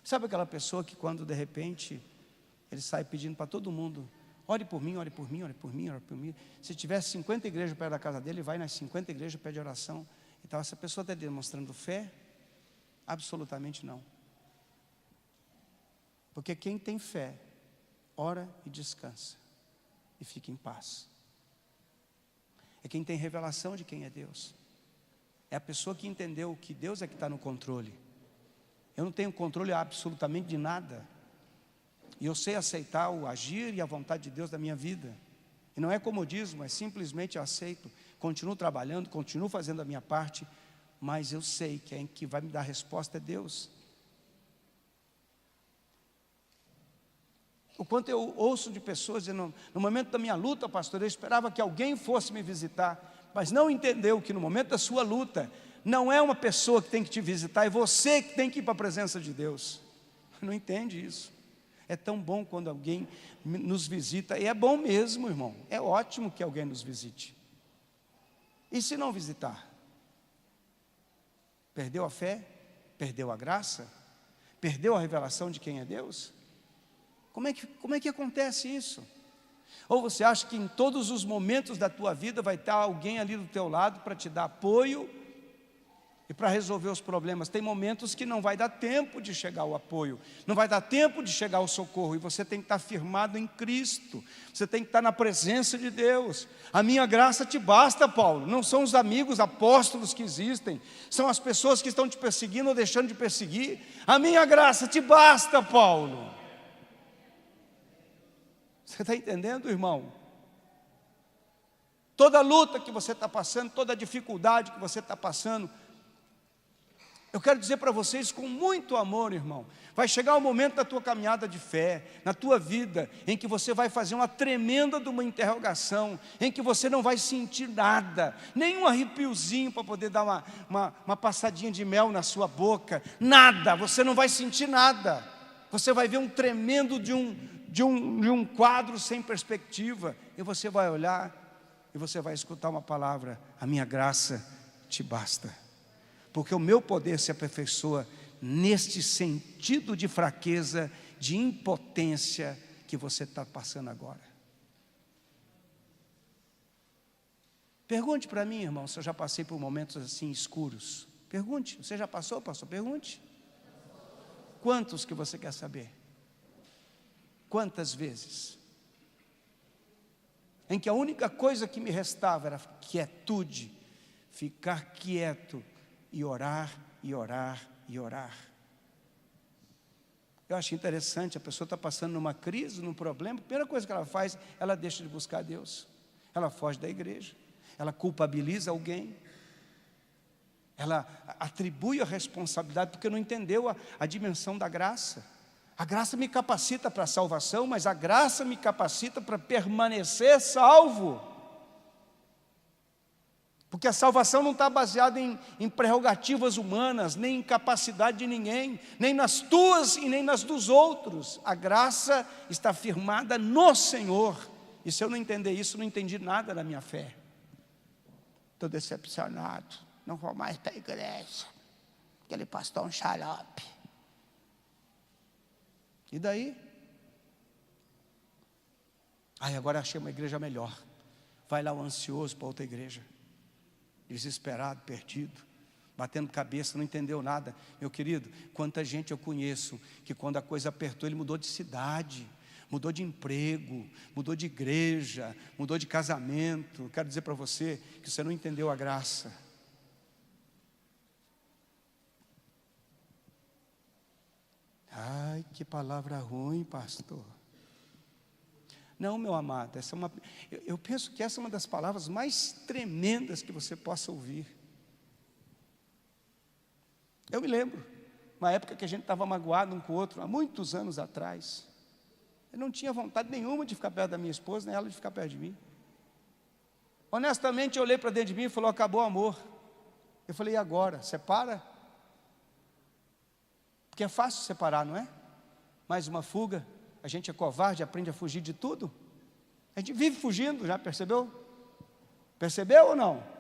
Sabe aquela pessoa que quando de repente ele sai pedindo para todo mundo: ore por mim, ore por mim, ore por mim, ore por mim. Se tivesse 50 igrejas perto da casa dele, vai nas 50 igrejas, pede oração. Então essa pessoa está demonstrando fé? Absolutamente não. Porque quem tem fé, ora e descansa, e fica em paz. É quem tem revelação de quem é Deus. É a pessoa que entendeu que Deus é que está no controle. Eu não tenho controle absolutamente de nada. E eu sei aceitar o agir e a vontade de Deus da minha vida. E não é comodismo, é simplesmente eu aceito, continuo trabalhando, continuo fazendo a minha parte, mas eu sei que quem vai me dar a resposta é Deus. O quanto eu ouço de pessoas dizendo: no momento da minha luta, pastor, eu esperava que alguém fosse me visitar, mas não entendeu que no momento da sua luta, não é uma pessoa que tem que te visitar, é você que tem que ir para a presença de Deus. Não entende isso. É tão bom quando alguém nos visita, e é bom mesmo, irmão, é ótimo que alguém nos visite. E se não visitar? Perdeu a fé? Perdeu a graça? Perdeu a revelação de quem é Deus? Como é que acontece isso? Ou você acha que em todos os momentos da tua vida vai estar alguém ali do teu lado para te dar apoio e para resolver os problemas? Tem momentos que não vai dar tempo de chegar o apoio, não vai dar tempo de chegar o socorro, e você tem que estar firmado em Cristo, você tem que estar na presença de Deus. A minha graça te basta, Paulo. Não são os amigos apóstolos que existem, são as pessoas que estão te perseguindo ou deixando de perseguir. A minha graça te basta, Paulo. Você está entendendo, irmão? Toda luta que você está passando, toda dificuldade que você está passando, eu quero dizer para vocês com muito amor, irmão, vai chegar um momento da tua caminhada de fé, na tua vida, em que você vai fazer uma tremenda de uma interrogação, em que você não vai sentir nada, nem um arrepiozinho para poder dar uma passadinha de mel na sua boca, nada, você não vai sentir nada, você vai ver um tremendo de um quadro sem perspectiva, e você vai olhar, e você vai escutar uma palavra: a minha graça te basta. Porque o meu poder se aperfeiçoa neste sentido de fraqueza, de impotência que você está passando agora. Pergunte para mim, irmão, se eu já passei por momentos assim escuros. Pergunte, você já passou, pastor? Pergunte. Quantos que você quer saber? Quantas vezes? Em que a única coisa que me restava era quietude, ficar quieto, e orar, e orar, e orar. Eu acho interessante, a pessoa está passando numa crise, num problema, a primeira coisa que ela faz, ela deixa de buscar Deus, ela foge da igreja, ela culpabiliza alguém, ela atribui a responsabilidade, porque não entendeu a dimensão da graça. A graça me capacita para a salvação, mas a graça me capacita para permanecer salvo. Porque a salvação não está baseada em prerrogativas humanas, nem em capacidade de ninguém, nem nas tuas e nem nas dos outros. A graça está firmada no Senhor. E se eu não entender isso, não entendi nada da minha fé. Estou decepcionado, não vou mais para a igreja. Aquele pastor é um xarope. E daí? Agora achei uma igreja melhor. Vai lá o ansioso para outra igreja. Desesperado, perdido, batendo cabeça, não entendeu nada. Meu querido, quanta gente eu conheço que quando a coisa apertou, ele mudou de cidade, mudou de emprego, mudou de igreja, mudou de casamento. Quero dizer para você que você não entendeu a graça. Ai, que palavra ruim, pastor. Não, meu amado, eu penso que essa é uma das palavras mais tremendas que você possa ouvir. Eu me lembro, uma época que a gente estava magoado um com o outro, há muitos anos atrás. Eu não tinha vontade nenhuma de ficar perto da minha esposa, nem ela de ficar perto de mim. Honestamente, eu olhei para dentro de mim e falou: acabou o amor. Eu falei: e agora? Separa? Porque é fácil separar, não é? Mais uma fuga, a gente é covarde, aprende a fugir de tudo. A gente vive fugindo, já percebeu? Percebeu ou não?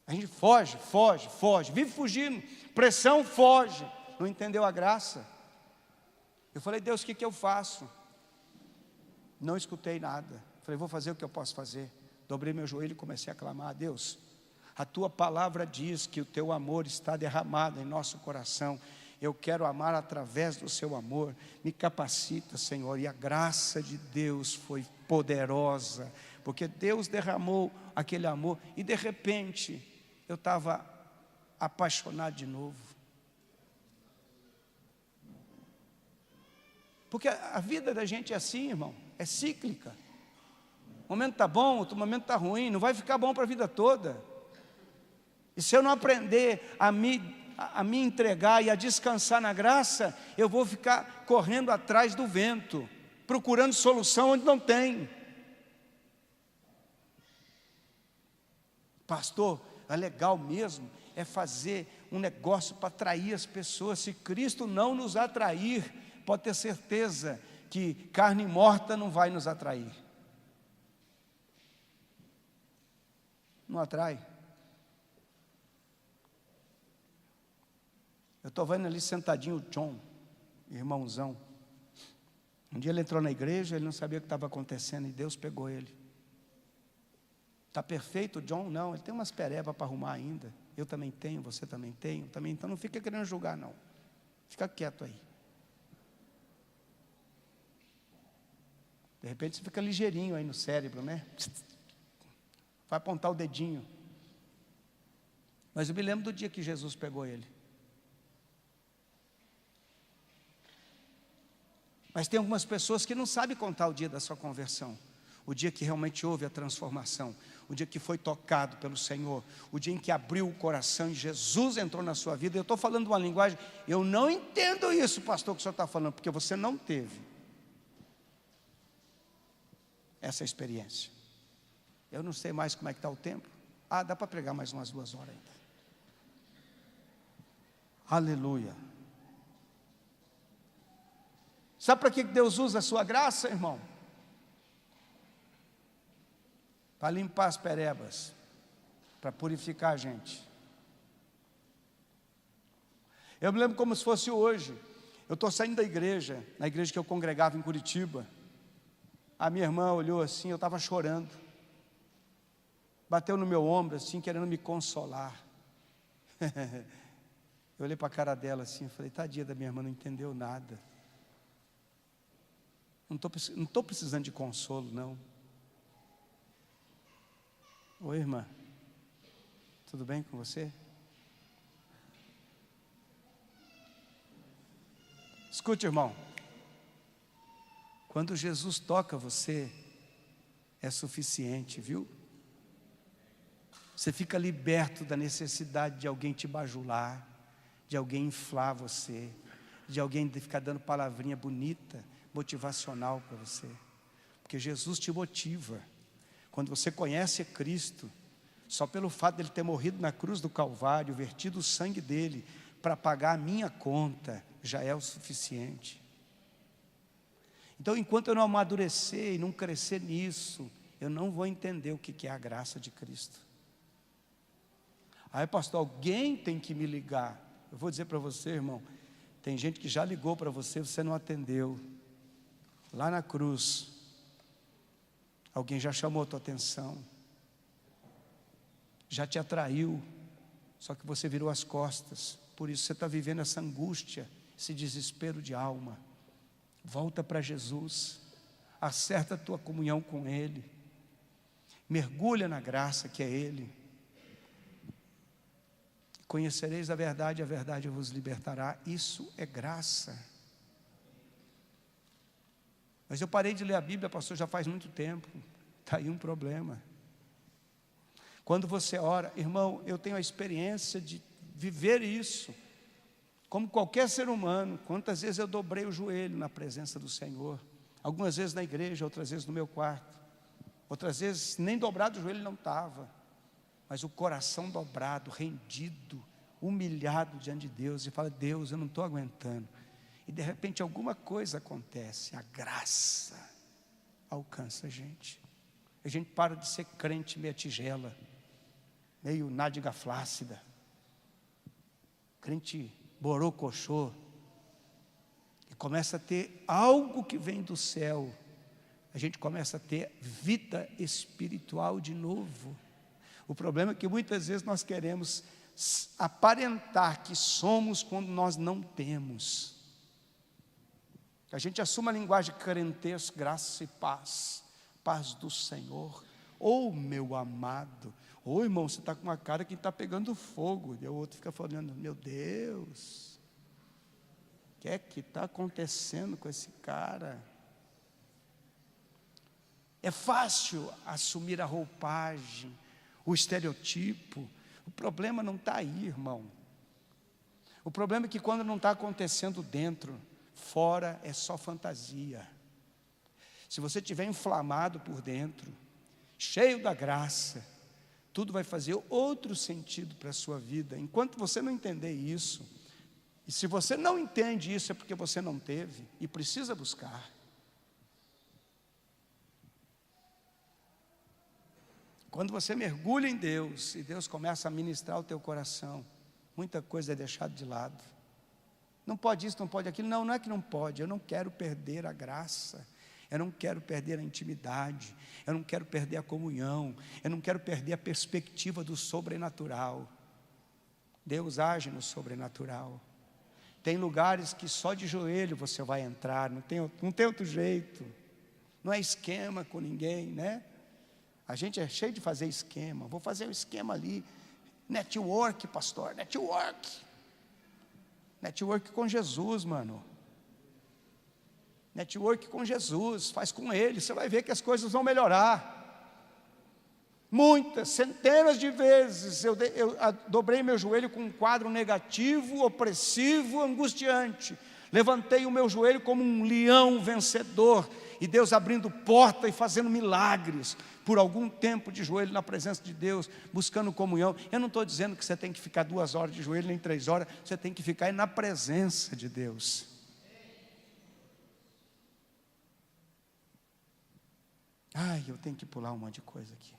A gente foge, vive fugindo, pressão, foge, não entendeu a graça. Eu falei: Deus, o que eu faço? Não escutei nada. Falei: vou fazer o que eu posso fazer. Dobrei meu joelho e comecei a clamar: Deus, a tua palavra diz que o teu amor está derramado em nosso coração. Eu quero amar através do seu amor. Me capacita, Senhor. E a graça de Deus foi poderosa, porque Deus derramou aquele amor, e de repente eu estava apaixonado de novo. Porque a vida da gente é assim, irmão, é cíclica. Um momento está bom, outro momento está ruim, não vai ficar bom para a vida toda. E se eu não aprender a me entregar e a descansar na graça, eu vou ficar correndo atrás do vento, procurando solução onde não tem. Pastor, é legal mesmo, é fazer um negócio para atrair as pessoas. Se Cristo não nos atrair, pode ter certeza que carne morta não vai nos atrair. Não atrai. Eu estou vendo ali sentadinho o John, irmãozão. Um dia ele entrou na igreja, ele não sabia o que estava acontecendo, e Deus pegou ele. Está perfeito o John? Não, ele tem umas perebas para arrumar ainda. Eu também tenho, você também tem, também. Então não fica querendo julgar, não. Fica quieto aí. De repente você fica ligeirinho aí no cérebro, né? Vai apontar o dedinho. Mas eu me lembro do dia que Jesus pegou ele. Mas tem algumas pessoas que não sabem contar o dia da sua conversão, o dia que realmente houve a transformação, o dia que foi tocado pelo Senhor, o dia em que abriu o coração e Jesus entrou na sua vida. Eu estou falando uma linguagem, eu não entendo isso, pastor, que o senhor está falando, porque você não teve essa experiência. Eu não sei mais como é que está o tempo. Dá para pregar mais umas 2 horas ainda. Aleluia. Sabe para que Deus usa a sua graça, irmão? Para limpar as perebas, para purificar a gente. Eu me lembro como se fosse hoje. Eu estou saindo da igreja, na igreja que eu congregava em Curitiba. A minha irmã olhou assim, eu estava chorando. Bateu no meu ombro assim, querendo me consolar. Eu olhei para a cara dela assim, falei: tadinha da minha irmã, não entendeu nada. Não estou precisando de consolo, não. Oi, irmã, tudo bem com você? Escute, irmão, quando Jesus toca você, é suficiente, viu? Você fica liberto da necessidade de alguém te bajular, de alguém inflar você, de alguém ficar dando palavrinha bonita, motivacional para você, porque Jesus te motiva. Quando você conhece Cristo, só pelo fato dele ter morrido na cruz do Calvário, vertido o sangue dele para pagar a minha conta, já é o suficiente. Então, enquanto eu não amadurecer e não crescer nisso, eu não vou entender o que é a graça de Cristo. Aí, pastor, alguém tem que me ligar. Eu vou dizer para você, irmão, tem gente que já ligou para você, você não atendeu. Lá na cruz, alguém já chamou a tua atenção. já te atraiu, só que você virou as costas. Por isso você está vivendo essa angústia, esse desespero de alma. Volta para Jesus, acerta a tua comunhão com Ele, mergulha na graça que é Ele. Conhecereis a verdade vos libertará. Isso é graça. Mas eu parei de ler a Bíblia, pastor, já faz muito tempo. Está aí um problema. Quando você ora, irmão, eu tenho a experiência de viver isso, como qualquer ser humano. Quantas vezes eu dobrei o joelho na presença do Senhor, algumas vezes na igreja, outras vezes no meu quarto, outras vezes nem dobrado o joelho não estava, mas o coração dobrado, rendido, humilhado diante de Deus, e fala: Deus, eu não estou aguentando. E de repente alguma coisa acontece, a graça alcança a gente para de ser crente meia tigela, meio nádega flácida, crente borocochô, e começa a ter algo que vem do céu. A gente começa a ter vida espiritual de novo. O problema é que muitas vezes nós queremos aparentar que somos quando nós não temos. A gente assume a linguagem crentesca, graça e paz, paz do Senhor. Meu amado, irmão, você está com uma cara que está pegando fogo. E o outro fica falando: meu Deus, o que é que está acontecendo com esse cara? É fácil assumir a roupagem, o estereotipo. O problema não está aí, irmão. O problema é que quando não está acontecendo dentro, fora é só fantasia. Se você estiver inflamado por dentro, cheio da graça, tudo vai fazer outro sentido para a sua vida. Enquanto você não entender isso, e se você não entende isso, é porque você não teve e precisa buscar. Quando você mergulha em Deus e Deus começa a ministrar o teu coração, muita coisa é deixada de lado. Não pode isso, não pode aquilo. Não é que não pode. Eu não quero perder a graça. Eu não quero perder a intimidade. Eu não quero perder a comunhão. Eu não quero perder a perspectiva do sobrenatural. Deus age no sobrenatural. Tem lugares que só de joelho você vai entrar. Não tem outro jeito. Não é esquema com ninguém, né? A gente é cheio de fazer esquema. Vou fazer um esquema ali. Network, pastor, network. Network com Jesus, mano. Network com Jesus, faz com Ele, você vai ver que as coisas vão melhorar. Muitas, centenas de vezes eu dobrei meu joelho com um quadro negativo, opressivo, angustiante. Levantei o meu joelho como um leão vencedor, e Deus abrindo porta e fazendo milagres. Por algum tempo de joelho na presença de Deus, buscando comunhão. Eu não estou dizendo que você tem que ficar 2 horas de joelho, nem 3 horas. Você tem que ficar aí na presença de Deus. Eu tenho que pular um monte de coisa aqui.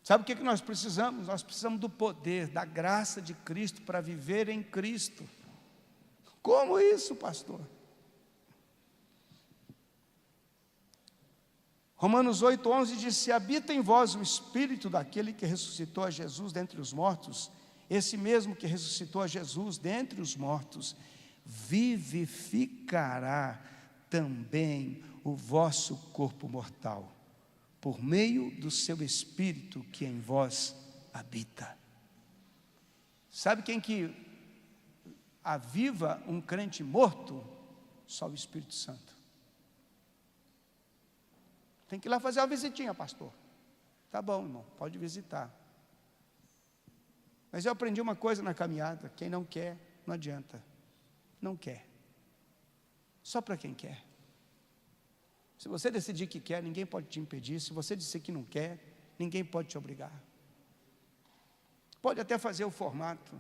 Sabe o que nós precisamos? Nós precisamos do poder, da graça de Cristo para viver em Cristo. Como isso, pastor? Romanos 8:11 diz: se habita em vós o Espírito daquele que ressuscitou a Jesus dentre os mortos, esse mesmo que ressuscitou a Jesus dentre os mortos, vivificará também o vosso corpo mortal, por meio do seu Espírito que em vós habita. Sabe quem que aviva um crente morto? Só o Espírito Santo. Tem que ir lá fazer uma visitinha, pastor. Tá bom, irmão, pode visitar. Mas eu aprendi uma coisa na caminhada: quem não quer, não adianta. Não quer. Só para quem quer. Se você decidir que quer, ninguém pode te impedir. Se você disser que não quer, ninguém pode te obrigar. Pode até fazer o formato,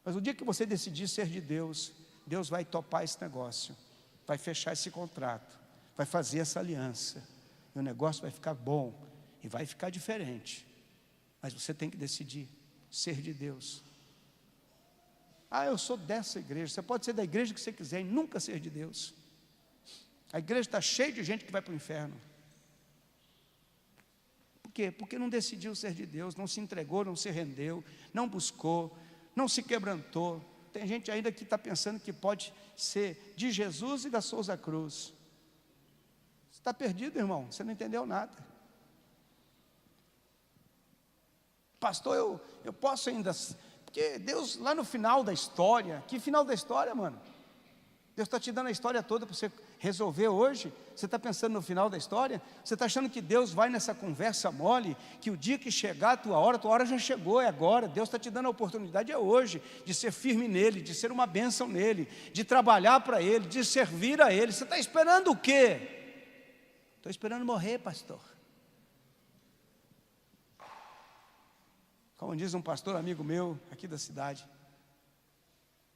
mas o dia que você decidir ser de Deus, Deus vai topar esse negócio, vai fechar esse contrato, vai fazer essa aliança. E o negócio vai ficar bom e vai ficar diferente. Mas você tem que decidir ser de Deus. Eu sou dessa igreja. Você pode ser da igreja que você quiser e nunca ser de Deus. A igreja está cheia de gente que vai para o inferno. Por quê? Porque não decidiu ser de Deus, não se entregou, não se rendeu, não buscou, não se quebrantou. Tem gente ainda que está pensando que pode ser de Jesus e da Souza Cruz. Você está perdido, irmão, você não entendeu nada. Pastor, eu posso ainda, porque Deus lá no final da história, que final da história, mano? Deus está te dando a história toda para você resolver hoje. Você está pensando no final da história? Você está achando que Deus vai nessa conversa mole, que o dia que chegar a tua hora já chegou, é agora. Deus está te dando a oportunidade, é hoje, de ser firme nele, de ser uma bênção nele, de trabalhar para ele, de servir a ele. Você está esperando o quê? Estou esperando morrer, pastor. Como diz um pastor amigo meu, aqui da cidade,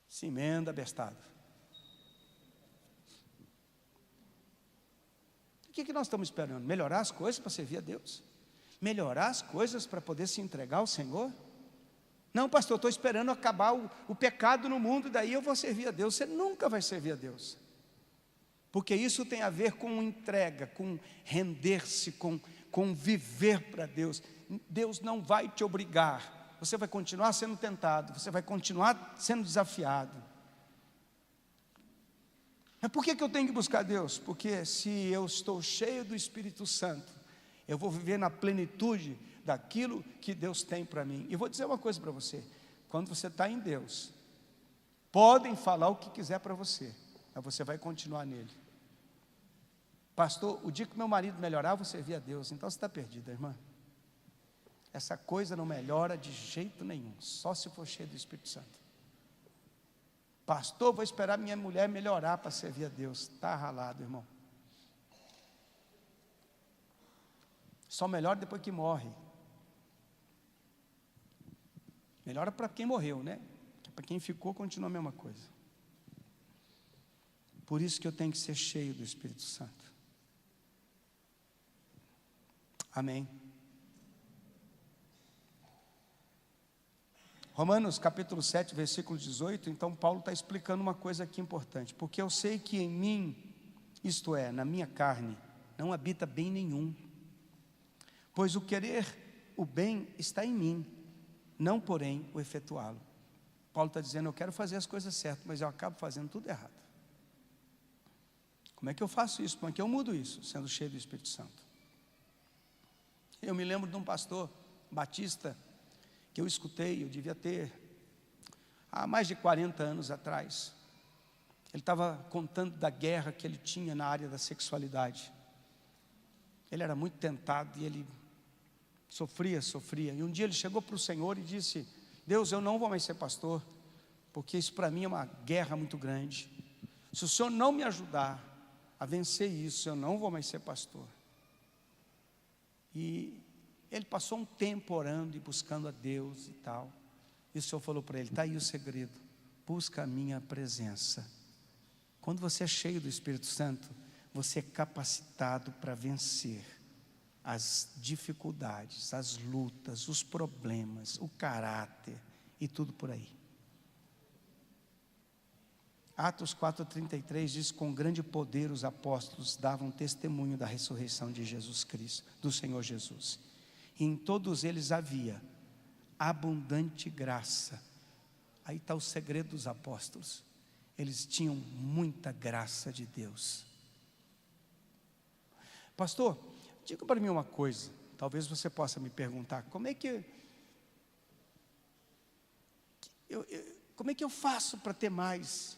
se emenda, bestado. O que nós estamos esperando? Melhorar as coisas para servir a Deus? Melhorar as coisas para poder se entregar ao Senhor? Não, pastor, estou esperando acabar o pecado no mundo, daí eu vou servir a Deus. Você nunca vai servir a Deus. Porque isso tem a ver com entrega, com render-se, com viver para Deus. Deus não vai te obrigar. Você vai continuar sendo tentado, você vai continuar sendo desafiado. Mas por que eu tenho que buscar Deus? Porque se eu estou cheio do Espírito Santo, eu vou viver na plenitude daquilo que Deus tem para mim. E vou dizer uma coisa para você: quando você está em Deus, podem falar o que quiser para você, mas você vai continuar nele. Pastor, o dia que meu marido melhorar, eu vou servir a Deus. Então você está perdida, irmã. Essa coisa não melhora de jeito nenhum, só se for cheio do Espírito Santo. Pastor, vou esperar minha mulher melhorar para servir a Deus. Está ralado, irmão. Só melhora depois que morre. Melhora para quem morreu, né? Para quem ficou, continua a mesma coisa. Por isso que eu tenho que ser cheio do Espírito Santo. Amém. Romanos capítulo 7, versículo 18, então Paulo está explicando uma coisa aqui importante. Porque eu sei que em mim, isto é, na minha carne, não habita bem nenhum. Pois o querer o bem está em mim, não porém o efetuá-lo. Paulo está dizendo, eu quero fazer as coisas certas, mas eu acabo fazendo tudo errado. Como é que eu faço isso? Como é que eu mudo isso? Sendo cheio do Espírito Santo. Eu me lembro de um pastor batista, que eu escutei, eu devia ter há mais de 40 anos atrás. Ele estava contando da guerra que ele tinha na área da sexualidade. Ele era muito tentado e ele sofria. E um dia ele chegou para o Senhor e disse, Deus, eu não vou mais ser pastor, porque isso para mim é uma guerra muito grande. Se o Senhor não me ajudar a vencer isso, eu não vou mais ser pastor. E ele passou um tempo orando e buscando a Deus e tal. E o Senhor falou para ele, está aí o segredo, busca a minha presença. Quando você é cheio do Espírito Santo, você é capacitado para vencer as dificuldades, as lutas, os problemas, o caráter e tudo por aí. Atos 4,33 diz, com grande poder os apóstolos davam testemunho da ressurreição de Jesus Cristo, do Senhor Jesus. E em todos eles havia abundante graça. Aí está o segredo dos apóstolos. Eles tinham muita graça de Deus. Pastor, diga para mim uma coisa. Talvez você possa me perguntar, como é que eu faço para ter mais?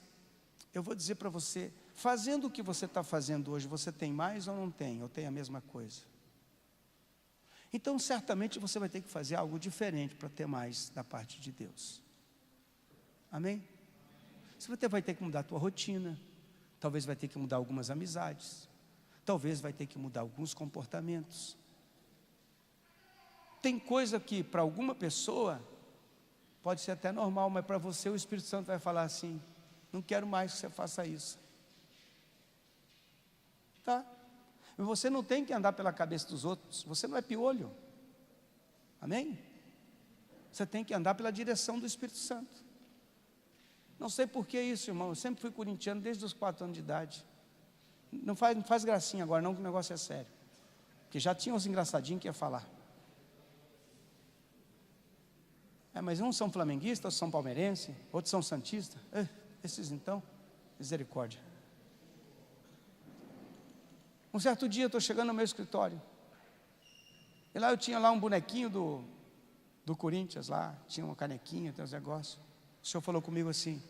Eu vou dizer para você, fazendo o que você está fazendo hoje, você tem mais ou não tem? Ou tem a mesma coisa? Então, certamente você vai ter que fazer algo diferente para ter mais da parte de Deus. Amém? Você vai ter que mudar a tua rotina. Talvez vai ter que mudar algumas amizades. Talvez vai ter que mudar alguns comportamentos. Tem coisa que para alguma pessoa pode ser até normal, mas para você o Espírito Santo vai falar assim, não quero mais que você faça isso. Tá? Você não tem que andar pela cabeça dos outros, você não é piolho, amém? Você tem que andar pela direção do Espírito Santo. Não sei por que isso, irmão, eu sempre fui corintiano desde os 4 anos de idade. Não faz gracinha agora não, que o negócio é sério. Porque já tinha uns engraçadinhos que ia falar. Mas uns são flamenguistas, outros são palmeirenses, outros são santistas. Esses então, misericórdia. Um certo dia eu estou chegando no meu escritório. E lá eu tinha lá um bonequinho do Corinthians lá, tinha uma canequinha, tem uns negócios. O Senhor falou comigo assim: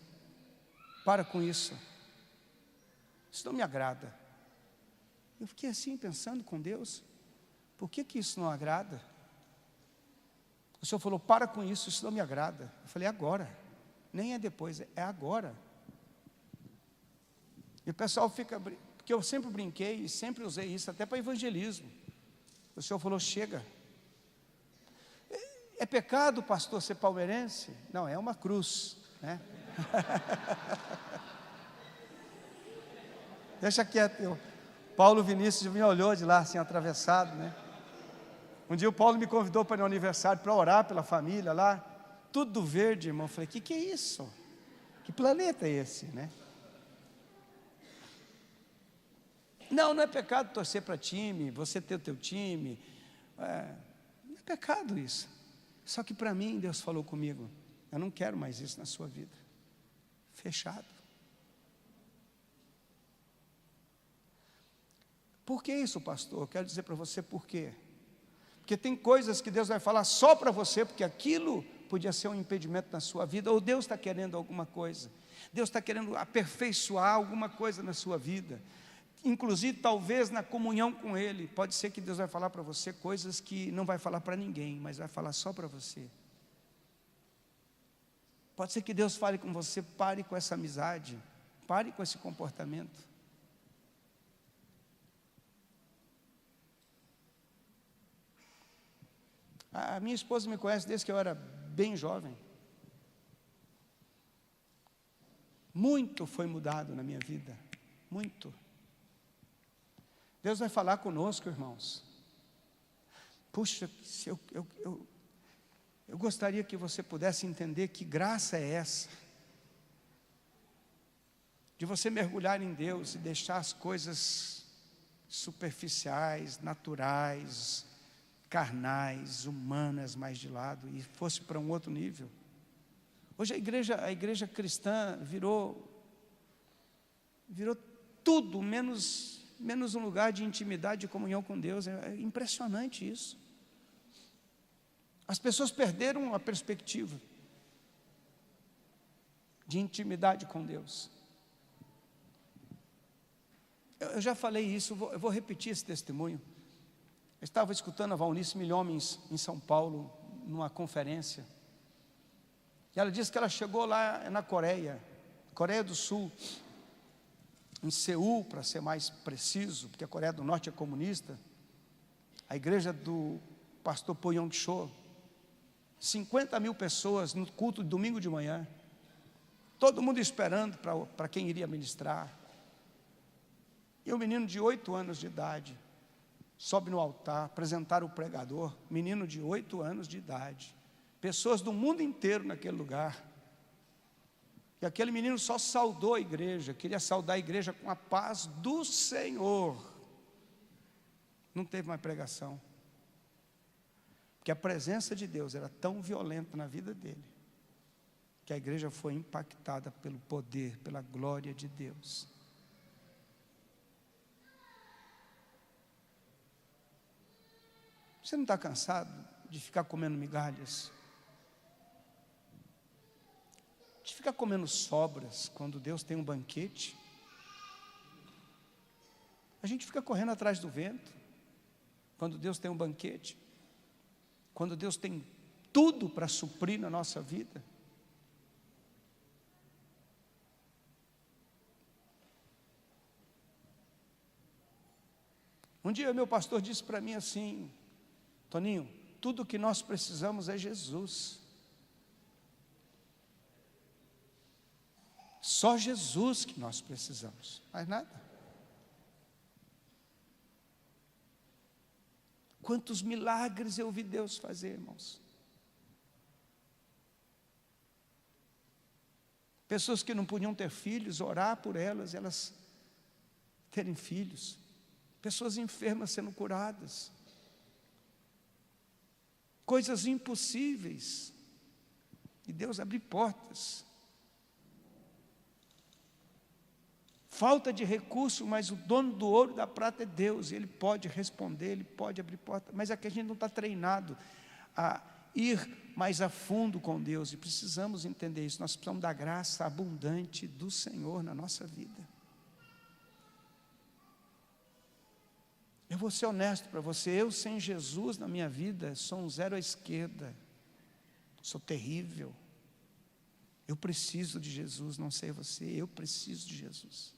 para com isso não me agrada. Eu fiquei assim pensando com Deus, por que isso não agrada? O Senhor falou: para com isso não me agrada. Eu falei: agora, nem é depois, é agora. E o pessoal fica, porque eu sempre brinquei e sempre usei isso até para evangelismo. O Senhor falou: chega. É pecado, pastor, ser palmeirense? Não, é uma cruz, né? Deixa quieto. Paulo Vinícius me olhou de lá assim, atravessado, né? Um dia o Paulo me convidou para ir no aniversário para orar pela família lá, tudo verde, irmão. Eu falei: que é isso? Que planeta é esse, né? Não é pecado torcer para time, você ter o teu time, não é pecado isso. Só que para mim, Deus falou comigo: eu não quero mais isso na sua vida. Fechado. Por que isso, pastor? Eu quero dizer para você por quê. Porque tem coisas que Deus vai falar só para você, porque aquilo podia ser um impedimento na sua vida, ou Deus está querendo alguma coisa. Deus está querendo aperfeiçoar alguma coisa na sua vida. Inclusive, talvez na comunhão com Ele, pode ser que Deus vai falar para você coisas que não vai falar para ninguém, mas vai falar só para você. Pode ser que Deus fale com você: pare com essa amizade, pare com esse comportamento. A minha esposa me conhece desde que eu era bem jovem. Muito foi mudado na minha vida, muito. Deus vai falar conosco, irmãos. Puxa, eu gostaria que você pudesse entender que graça é essa, de você mergulhar em Deus e deixar as coisas superficiais, naturais, carnais, humanas mais de lado, e fosse para um outro nível. Hoje a igreja cristã virou tudo menos um lugar de intimidade e comunhão com Deus. É impressionante isso. As pessoas perderam a perspectiva de intimidade com Deus. Eu já falei isso, eu vou repetir esse testemunho. Eu estava escutando a Valnice Milhomens em São Paulo, numa conferência, e ela disse que ela chegou lá na Coreia do Sul, em Seul, para ser mais preciso, porque a Coreia do Norte é comunista. A igreja do pastor Po Yong-cho, 50 mil pessoas no culto de domingo de manhã, todo mundo esperando para quem iria ministrar. E o menino de 8 anos de idade sobe no altar, apresentar o pregador, menino de 8 anos de idade, pessoas do mundo inteiro naquele lugar. E aquele menino só saudou a igreja, queria saudar a igreja com a paz do Senhor. Não teve mais pregação, porque a presença de Deus era tão violenta na vida dele, que a igreja foi impactada pelo poder, pela glória de Deus. Você não está cansado de ficar comendo migalhas? De ficar comendo sobras quando Deus tem um banquete? A gente fica correndo atrás do vento quando Deus tem um banquete, quando Deus tem tudo para suprir na nossa vida. Um dia meu pastor disse para mim assim: Toninho, tudo que nós precisamos é Jesus. Só Jesus que nós precisamos, mais nada. Quantos milagres eu vi Deus fazer, irmãos. Pessoas que não podiam ter filhos, orar por elas, elas terem filhos, pessoas enfermas sendo curadas, coisas impossíveis, e Deus abre portas. Falta de recurso, mas o dono do ouro e da prata é Deus, e Ele pode responder, Ele pode abrir porta, mas é que a gente não está treinado a ir mais a fundo com Deus, e precisamos entender isso. Nós precisamos da graça abundante do Senhor na nossa vida. Eu vou ser honesto para você, eu sem Jesus na minha vida, sou um zero à esquerda, sou terrível, eu preciso de Jesus, não sei você, eu preciso de Jesus.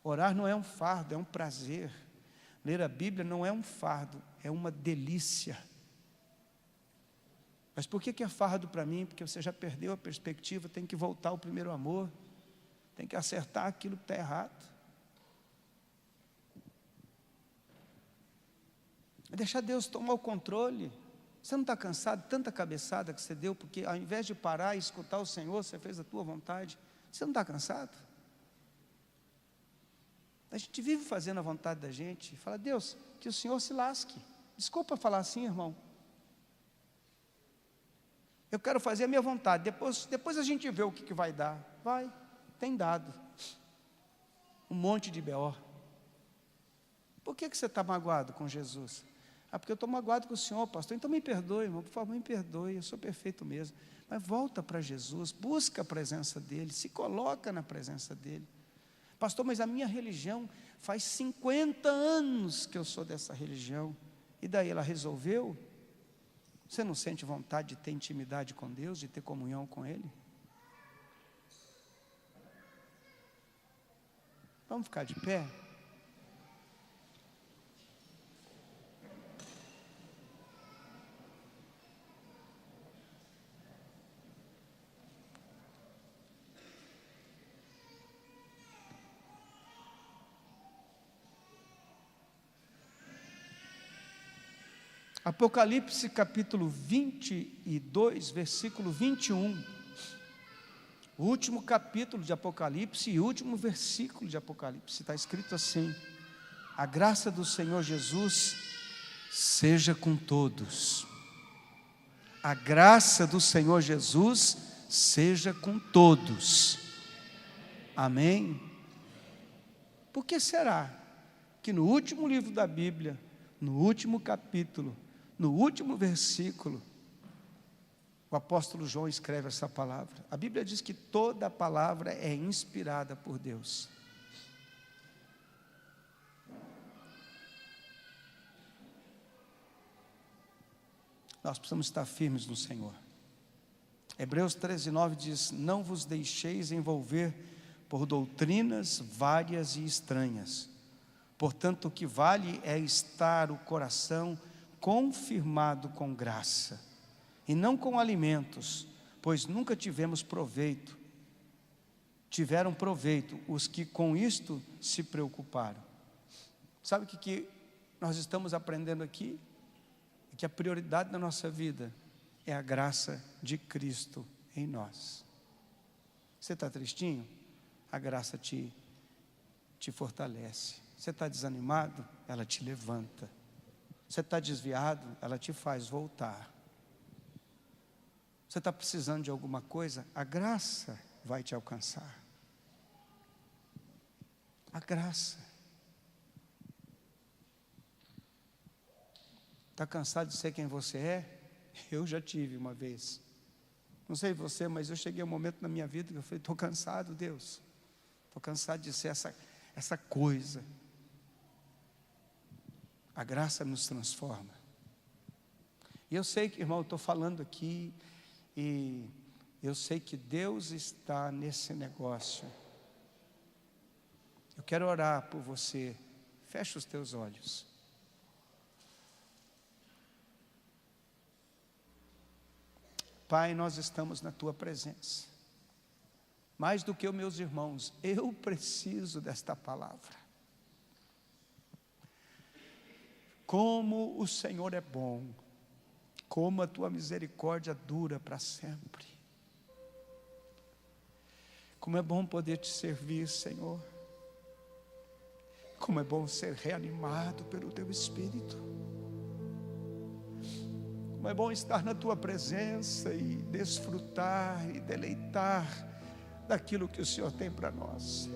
Orar não é um fardo, é um prazer. Ler a Bíblia não é um fardo, é uma delícia. Mas por que é fardo para mim? Porque você já perdeu a perspectiva, tem que voltar ao primeiro amor, tem que acertar aquilo que está errado. É deixar Deus tomar o controle. Você não está cansado de tanta cabeçada que você deu, porque ao invés de parar e escutar o Senhor, você fez a tua vontade? Você não está cansado? A gente vive fazendo a vontade da gente, fala, Deus, que o Senhor se lasque. Desculpa falar assim, irmão. Eu quero fazer a minha vontade, depois a gente vê o que vai dar. Vai, tem dado. Um monte de B.O. Por que você está magoado com Jesus? Ah, porque eu estou magoado com o Senhor, pastor. Então me perdoe, irmão, por favor, me perdoe, eu sou perfeito mesmo. Mas volta para Jesus, busca a presença dEle, se coloca na presença dEle. Pastor, mas a minha religião, faz 50 anos que eu sou dessa religião, e daí ela resolveu? Você não sente vontade de ter intimidade com Deus, de ter comunhão com Ele? Vamos ficar de pé? Apocalipse capítulo 22, versículo 21. O último capítulo de Apocalipse e o último versículo de Apocalipse. Está escrito assim: a graça do Senhor Jesus seja com todos. A graça do Senhor Jesus seja com todos. Amém? Por que será que no último livro da Bíblia, no último capítulo, no último versículo, o apóstolo João escreve essa palavra? A Bíblia diz que toda a palavra é inspirada por Deus. Nós precisamos estar firmes no Senhor. Hebreus 13:9 diz: não vos deixeis envolver por doutrinas várias e estranhas. Portanto, o que vale é estar o coração confirmado com graça, e não com alimentos, pois nunca tivemos proveito. Tiveram proveito os que com isto se preocuparam. Sabe o que nós estamos aprendendo aqui? Que a prioridade da nossa vida é a graça de Cristo em nós. Você está tristinho? A graça te fortalece. Você está desanimado? Ela te levanta. Você está desviado? Ela te faz voltar. Você está precisando de alguma coisa? A graça vai te alcançar. A graça. Está cansado de ser quem você é? Eu já tive uma vez. Não sei você, mas eu cheguei a um momento na minha vida que eu falei, estou cansado, Deus. Estou cansado de ser essa coisa. A graça nos transforma. E eu sei que, irmão, eu estou falando aqui, e eu sei que Deus está nesse negócio. Eu quero orar por você. Fecha os teus olhos. Pai, nós estamos na Tua presença. Mais do que os meus irmãos, eu preciso desta palavra. Como o Senhor é bom, como a Tua misericórdia dura para sempre. Como é bom poder Te servir, Senhor. Como é bom ser reanimado pelo Teu Espírito. Como é bom estar na Tua presença e desfrutar e deleitar daquilo que o Senhor tem para nós.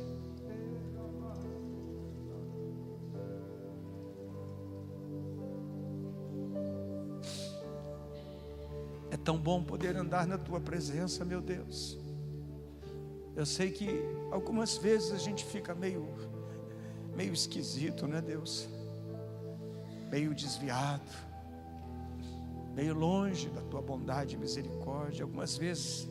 É tão bom poder andar na Tua presença, meu Deus. Eu sei que algumas vezes a gente fica meio esquisito, né, Deus? Meio desviado, meio longe da Tua bondade e misericórdia. Algumas vezes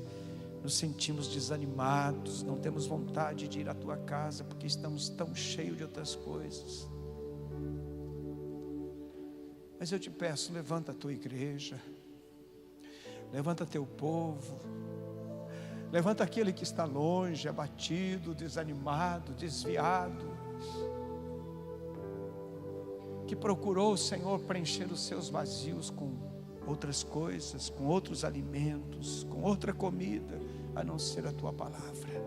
nos sentimos desanimados, não temos vontade de ir à Tua casa, porque estamos tão cheios de outras coisas. Mas eu te peço, levanta a Tua igreja, levanta Teu povo, levanta aquele que está longe, abatido, desanimado, desviado, que procurou, Senhor, preencher os seus vazios com outras coisas, com outros alimentos, com outra comida, a não ser a Tua palavra.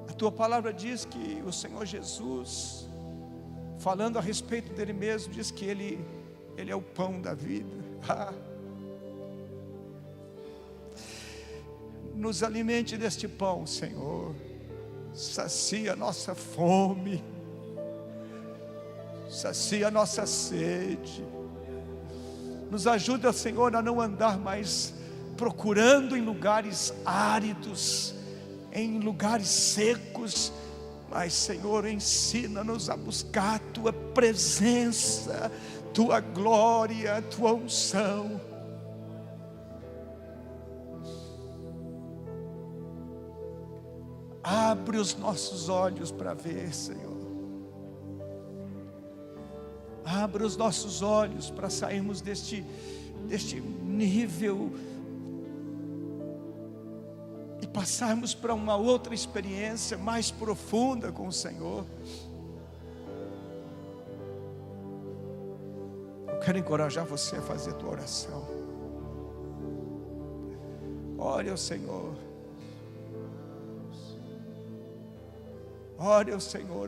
A Tua palavra diz que o Senhor Jesus, falando a respeito dele mesmo, diz que Ele é o pão da vida. Nos alimente deste pão, Senhor, sacia a nossa fome, sacia a nossa sede, nos ajuda, Senhor, a não andar mais procurando em lugares áridos, em lugares secos, mas, Senhor, ensina-nos a buscar a Tua presença, Tua glória, Tua unção. Abre os nossos olhos para ver, Senhor. Abra os nossos olhos para sairmos deste nível e passarmos para uma outra experiência mais profunda com o Senhor. Eu quero encorajar você a fazer a tua oração. Ore ao Senhor. Ore ao Senhor.